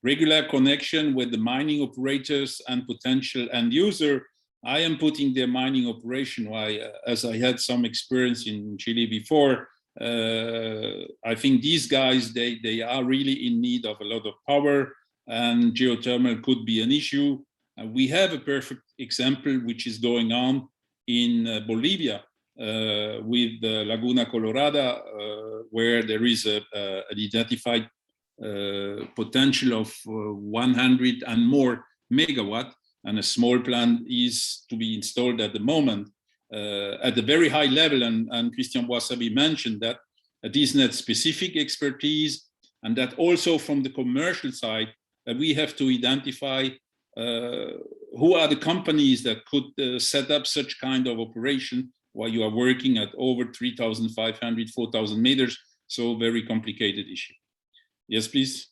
Regular connection with the mining operators and potential end user. I am putting their mining operation, why, as I had some experience in Chile before, I think these guys, they are really in need of a lot of power, and geothermal could be an issue. We have a perfect example which is going on in Bolivia. with Laguna Colorada, where there is an identified potential of 100 and more megawatt, and a small plant is to be installed at the moment at a very high level. And Christian Boissabi mentioned that this net specific expertise, and that also from the commercial side, we have to identify who are the companies that could set up such kind of operation while you are working at over 3,500, 4,000 meters. So very complicated issue. Yes, please.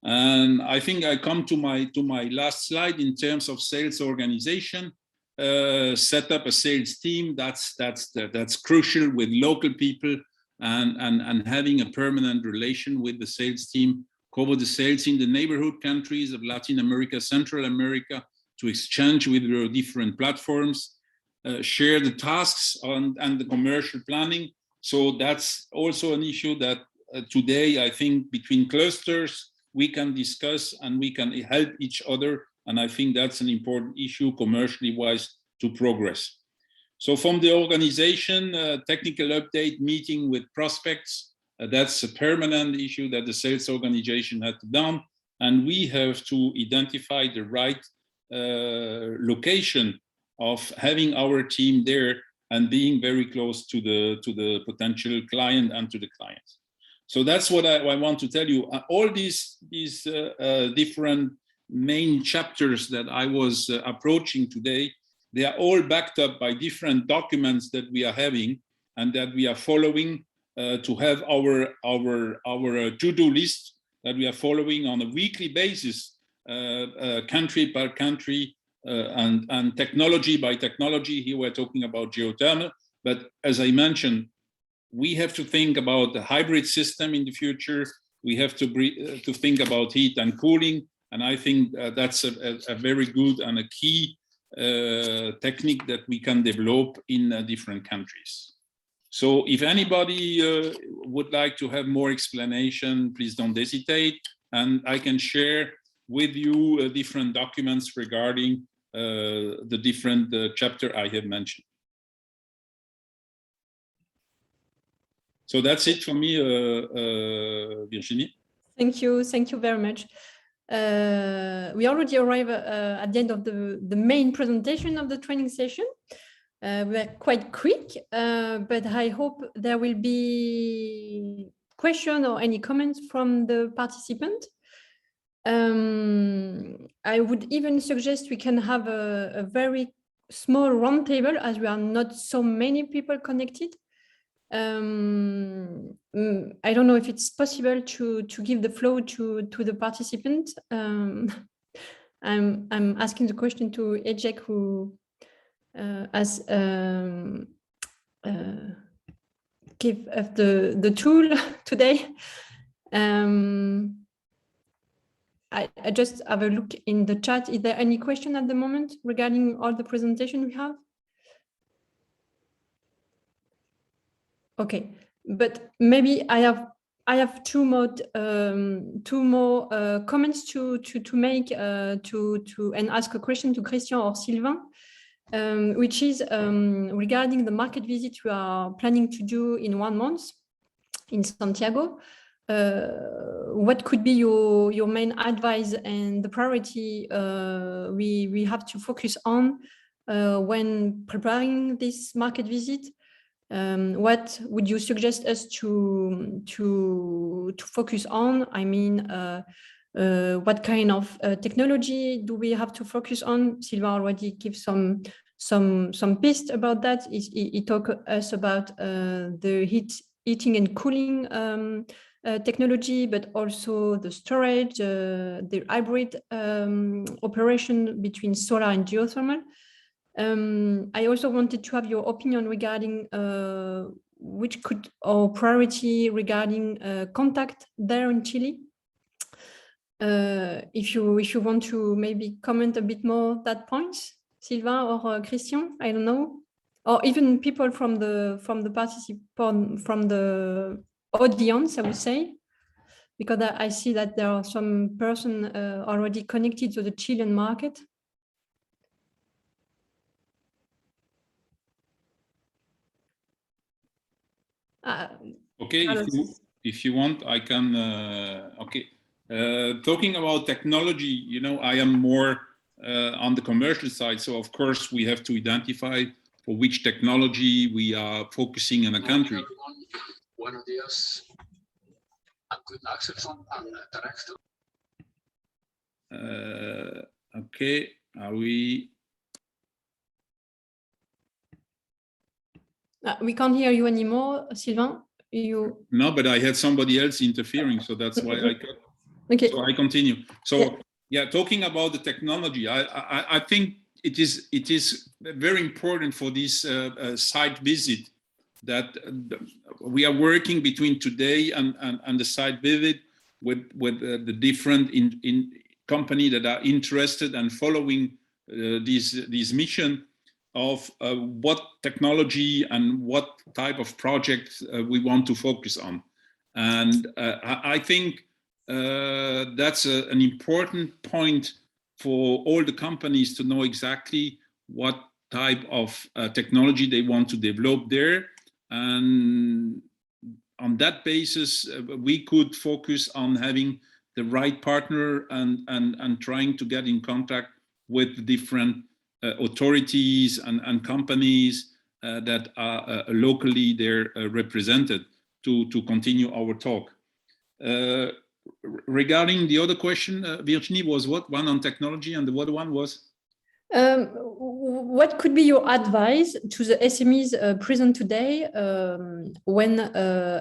And I think I come to my last slide in terms of sales organization. Set up a sales team, that's crucial, with local people, and having a permanent relation with the sales team. Cover the sales in the neighborhood countries of Latin America, Central America, to exchange with your different platforms, share the tasks and the commercial planning. So that's also an issue that today, I think, between clusters, we can discuss and we can help each other. And I think that's an important issue commercially wise to progress. So from the organization, technical update meeting with prospects, that's a permanent issue that the sales organization had to do. And we have to identify the right location of having our team there and being very close to the potential client and to the clients. So that's what I want to tell you. All these different main chapters that I was approaching today, they are all backed up by different documents that we are having and that we are following to have our to-do list that we are following on a weekly basis, country by country, and technology by technology. Here we're talking about geothermal, but as I mentioned, we have to think about the hybrid system in the future. We have to think about heat and cooling, and I think that's a very good and a key technique that we can develop in different countries. So if anybody would like to have more explanation, please don't hesitate, and I can share with you different documents regarding the different chapter I have mentioned. So that's it for me, Virginie. Thank you very much. We already arrived at the end of the main presentation of the training session. We are quite quick, but I hope there will be question or any comments from the participant. I would even suggest we can have a very small roundtable, as we are not so many people connected. I don't know if it's possible to give the floor to the participant. I'm asking the question to Ejek, who has give us the tool today. I just have a look in the chat. Is there any question at the moment regarding all the presentation we have? Okay, but maybe I have two more comments to make and ask a question to Christian or Sylvain, which is regarding the market visit we are planning to do in 1 month in Santiago. What could be your main advice and the priority we have to focus on when preparing this market visit? What would you suggest us to focus on? I mean, what kind of technology do we have to focus on? Sylvain already gives some pieces about that. He talked us about the heating and cooling technology, but also the storage, the hybrid operation between solar and geothermal. I also wanted to have your opinion regarding which could our priority regarding contact there in Chile. If you want to maybe comment a bit more that point, Sylvain or Christian, I don't know, or even people from the audience, I would say, because I see that there are some person already connected to the Chilean market. Okay, if you want, I can. Okay, talking about technology, you know, I am more on the commercial side. So of course, we have to identify for which technology we are focusing in a country. Buenos días. Okay, are we? We can't hear you anymore, Sylvain. You. No, but I had somebody else interfering, so that's why I cut. Okay. So I continue. So yeah, talking about the technology, I think it is very important for this site visit that we are working between today and the site visit with the different in company that are interested and following this mission of what technology and what type of projects we want to focus on. And I think that's an important point for all the companies to know exactly what type of technology they want to develop there. And on that basis, we could focus on having the right partner and trying to get in contact with different authorities and companies that are locally there represented to continue our talk. Regarding the other question, Virginie, was what? One on technology and the other one was? What could be your advice to the SMEs present today when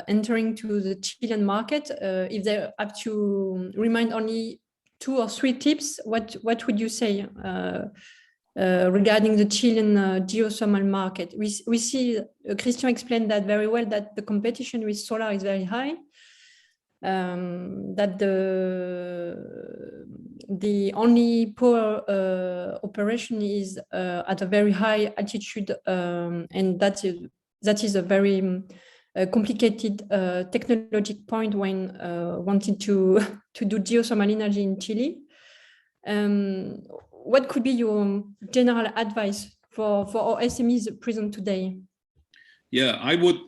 entering to the Chilean market? If they have to remind only 2 or 3 tips, what would you say regarding the Chilean geothermal market? We see, Christian explained that very well, that the competition with solar is very high. That the only power operation is at a very high altitude, and that is a very complicated technological point when wanting to do geothermal energy in Chile. What could be your general advice for our SMEs present today? Yeah, I would.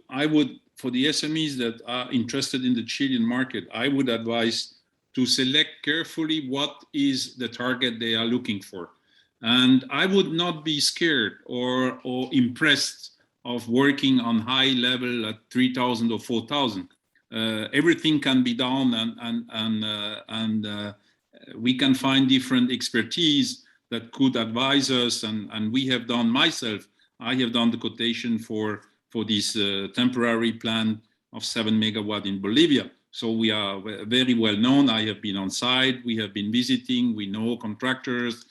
For the SMEs that are interested in the Chilean market, I would advise to select carefully what is the target they are looking for. And I would not be scared or impressed of working on high level at 3,000 or 4,000. Everything can be done, and we can find different expertise that could advise us. And we have done, I have done the quotation for this temporary plant of 7 megawatt in Bolivia. So we are very well known. I have been on site, we have been visiting, we know contractors.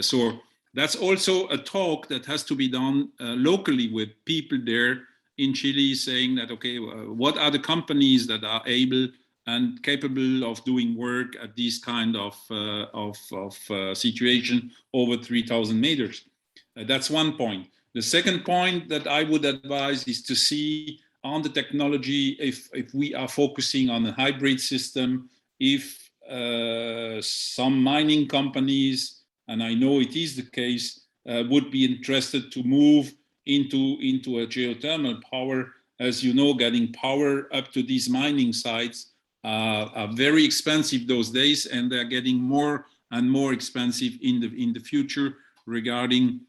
So that's also a talk that has to be done locally with people there in Chile, saying that, okay, what are the companies that are able and capable of doing work at this kind of situation over 3,000 meters. That's one point. The second point that I would advise is to see on the technology if we are focusing on a hybrid system, if some mining companies, and I know it is the case, would be interested to move into a geothermal power. As you know, getting power up to these mining sites are very expensive those days, and they're getting more and more expensive in the future regarding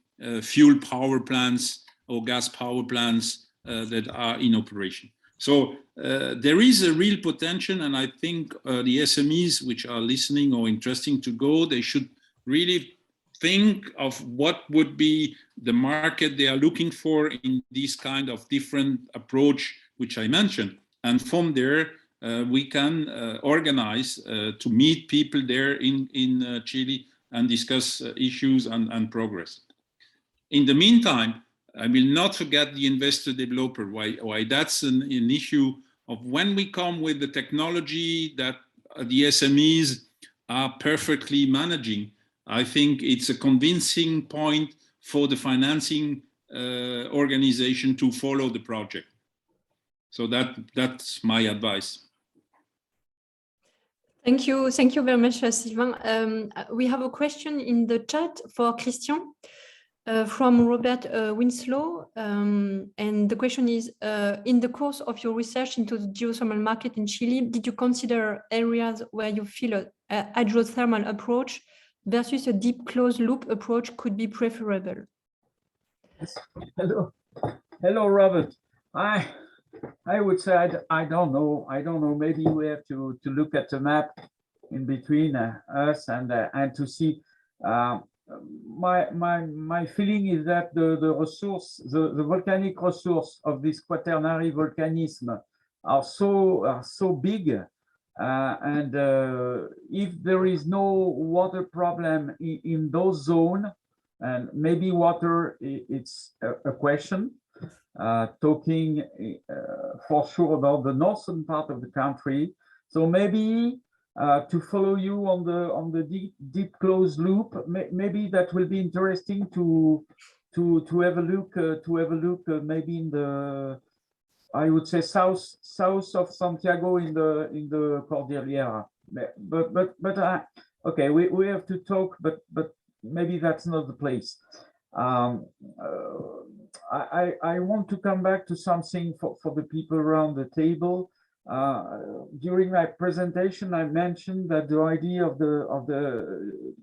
fuel power plants or gas power plants that are in operation. So there is a real potential, and I think the SMEs which are listening or interested to go, they should really think of what would be the market they are looking for in this kind of different approach which I mentioned. And from there, we can organize to meet people there in Chile and discuss issues and progress. In the meantime, I will not forget the investor developer, why that's an issue of when we come with the technology that the SMEs are perfectly managing. I think it's a convincing point for the financing organization to follow the project. So that's my advice. Thank you very much, Sylvain. We have a question in the chat for Christian. from Robert Winslow, and the question is, in the course of your research into the geothermal market in Chile, did you consider areas where you feel a hydrothermal approach versus a deep closed loop approach could be preferable? Hello, Robert. I would say I don't know. Maybe we have to look at the map in between us and to see. My feeling is that the resource, the volcanic resource of this quaternary volcanism are so big, and if there is no water problem in those zones, and maybe water it's a question. Talking for sure about the northern part of the country, so maybe. To follow you on the deep closed loop, maybe that will be interesting to have a look maybe in the, I would say south of Santiago in the Cordillera. But okay, we have to talk, but maybe that's not the place. I want to come back to something for the people around the table. During my presentation, I mentioned that the idea of the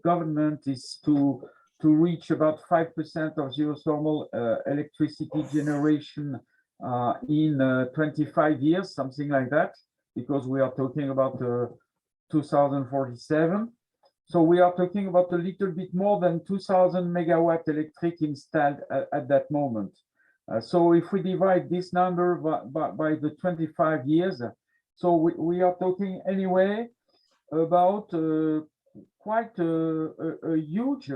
government is to reach about 5% of geothermal electricity generation in 25 years, something like that, because we are talking about 2047. So we are talking about a little bit more than 2,000 megawatt electric installed at that moment. So if we divide this number by the 25 years, so we are talking anyway about quite a huge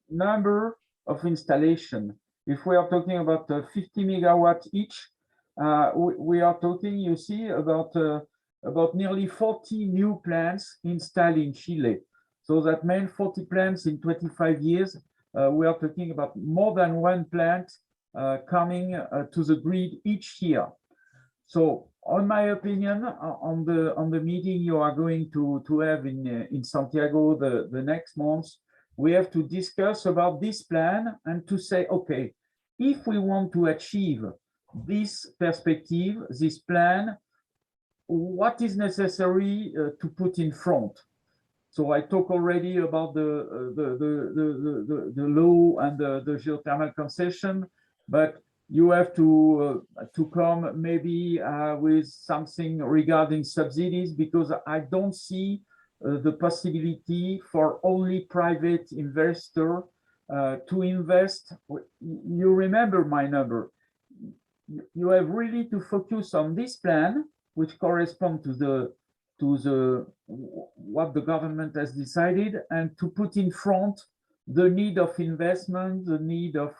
number of installation. If we are talking about 50 megawatts each, we are talking, you see, about nearly 40 new plants installed in Chile. So that means 40 plants in 25 years. We are talking about more than one plant coming to the grid each year. So, on my opinion, on the meeting you are going to have in Santiago the next month, we have to discuss about this plan and to say, okay, if we want to achieve this perspective, this plan, what is necessary to put in front? So I talk already about the law and the geothermal concession, but you have to come maybe with something regarding subsidies, because I don't see the possibility for only private investor to invest. You remember my number. You have really to focus on this plan, which corresponds to what the government has decided, and to put in front the need of investment, the need of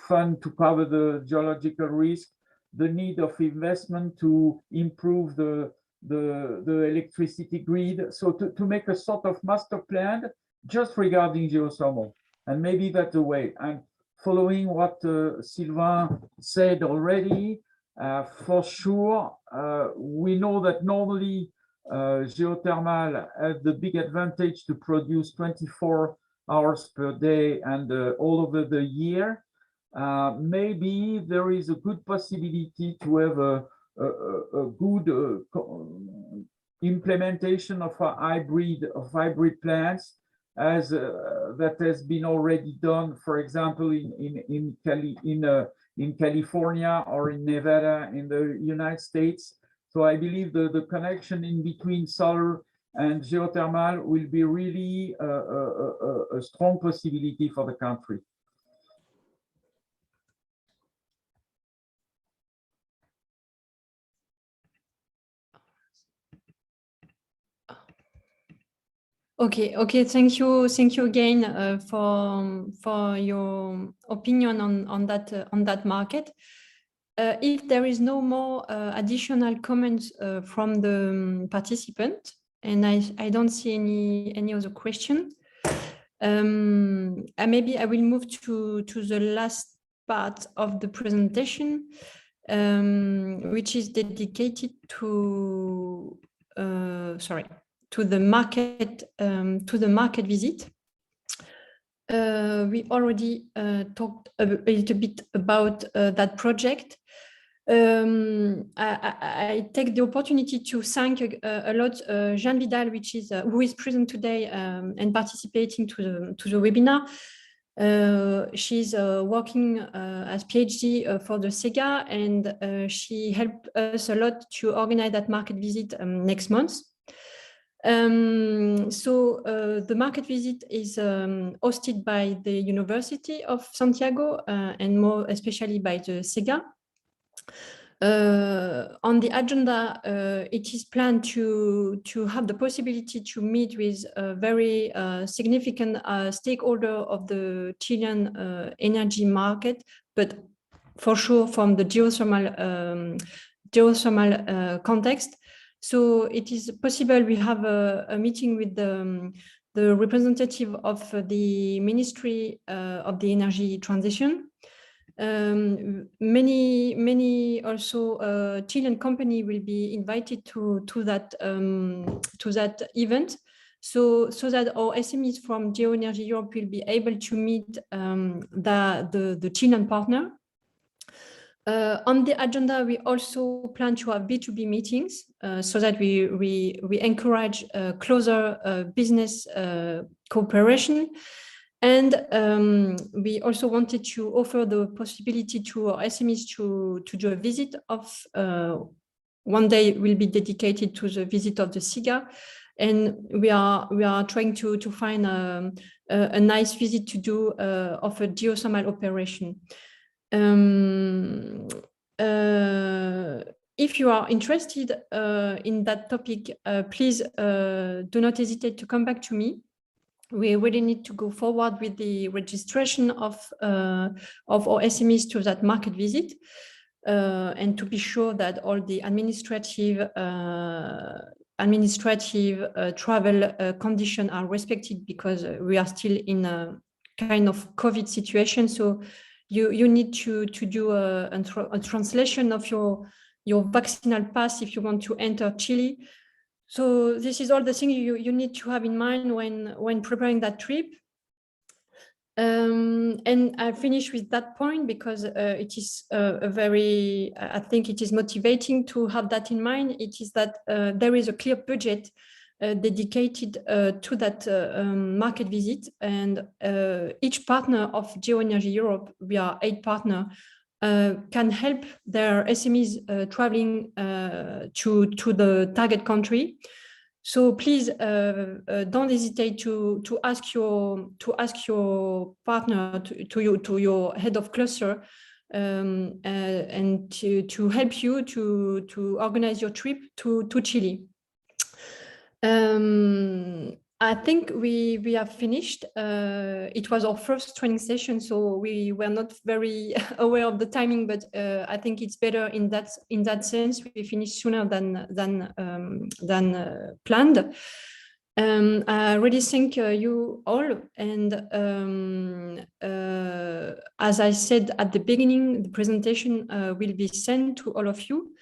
fund to cover the geological risk, the need of investment to improve the electricity grid. So to make a sort of master plan just regarding geothermal, and maybe that's the way. And following what Sylvain said already, for sure, we know that normally geothermal has the big advantage to produce 24 hours per day and all over the year. Maybe there is a good possibility to have a good implementation of a hybrid plants, as that has been already done, for example, in California or in Nevada in the United States. So I believe the connection in between solar and geothermal will be really a strong possibility for the country. Okay. Thank you again for your opinion on that market. If there is no more additional comments from the participant, and I don't see any other question, maybe I will move to the last part of the presentation, which is dedicated to the market visit. we already talked a little bit about that project. I take the opportunity to thank a lot Jeanne Vidal, who is present today and participating to the webinar. She's working as PhD for the SEGA, and she helped us a lot to organize that market visit next month. So the market visit is hosted by the University of Santiago and more especially by the SEGA. On the agenda, it is planned to have the possibility to meet with a very significant stakeholder of the Chilean energy market, but for sure from the geothermal context. So it is possible we have a meeting with the representative of the Ministry of the Energy Transition. Many also Chilean company will be invited to that event, so that our SMEs from Geo-energy Europe will be able to meet the Chilean partner. On the agenda, we also plan to have B2B meetings so that we encourage closer business cooperation. And we also wanted to offer the possibility to our SMEs to do a visit of one day will be dedicated to the visit of the SEGA. And we are trying to find a nice visit to do of a geothermal operation. If you are interested in that topic, please do not hesitate to come back to me. We really need to go forward with the registration of our SMEs to that market visit, and to be sure that all the administrative travel conditions are respected, because we are still in a kind of COVID situation. So you need to do a translation of your vaccinal pass if you want to enter Chile. So this is all the things you need to have in mind when preparing that trip. And I finish with that point because it is I think it is motivating to have that in mind. It is that there is a clear budget dedicated to that market visit, and each partner of Geo-energy Europe, we are 8 partners, can help their SMEs traveling to the target country. So please don't hesitate to ask your partner, to your head of cluster, and to help you to organize your trip to Chile. I think we have finished. It was our first training session, so we were not very aware of the timing, but I think it's better in that sense. We finished sooner than planned. I really thank you all, and as I said at the beginning, the presentation will be sent to all of you,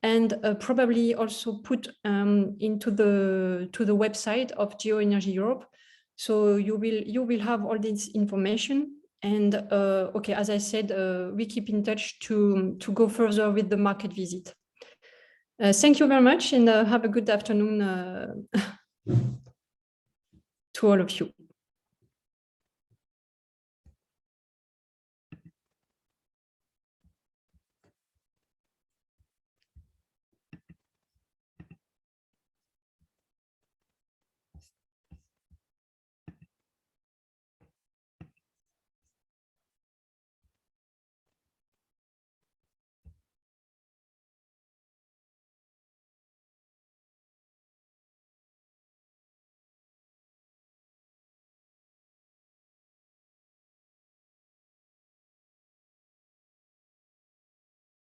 and probably also put into the website of Geo-energy Europe. So you will have all this information. And okay, as I said, we keep in touch to go further with the market visit. Thank you very much, and have a good afternoon to all of you.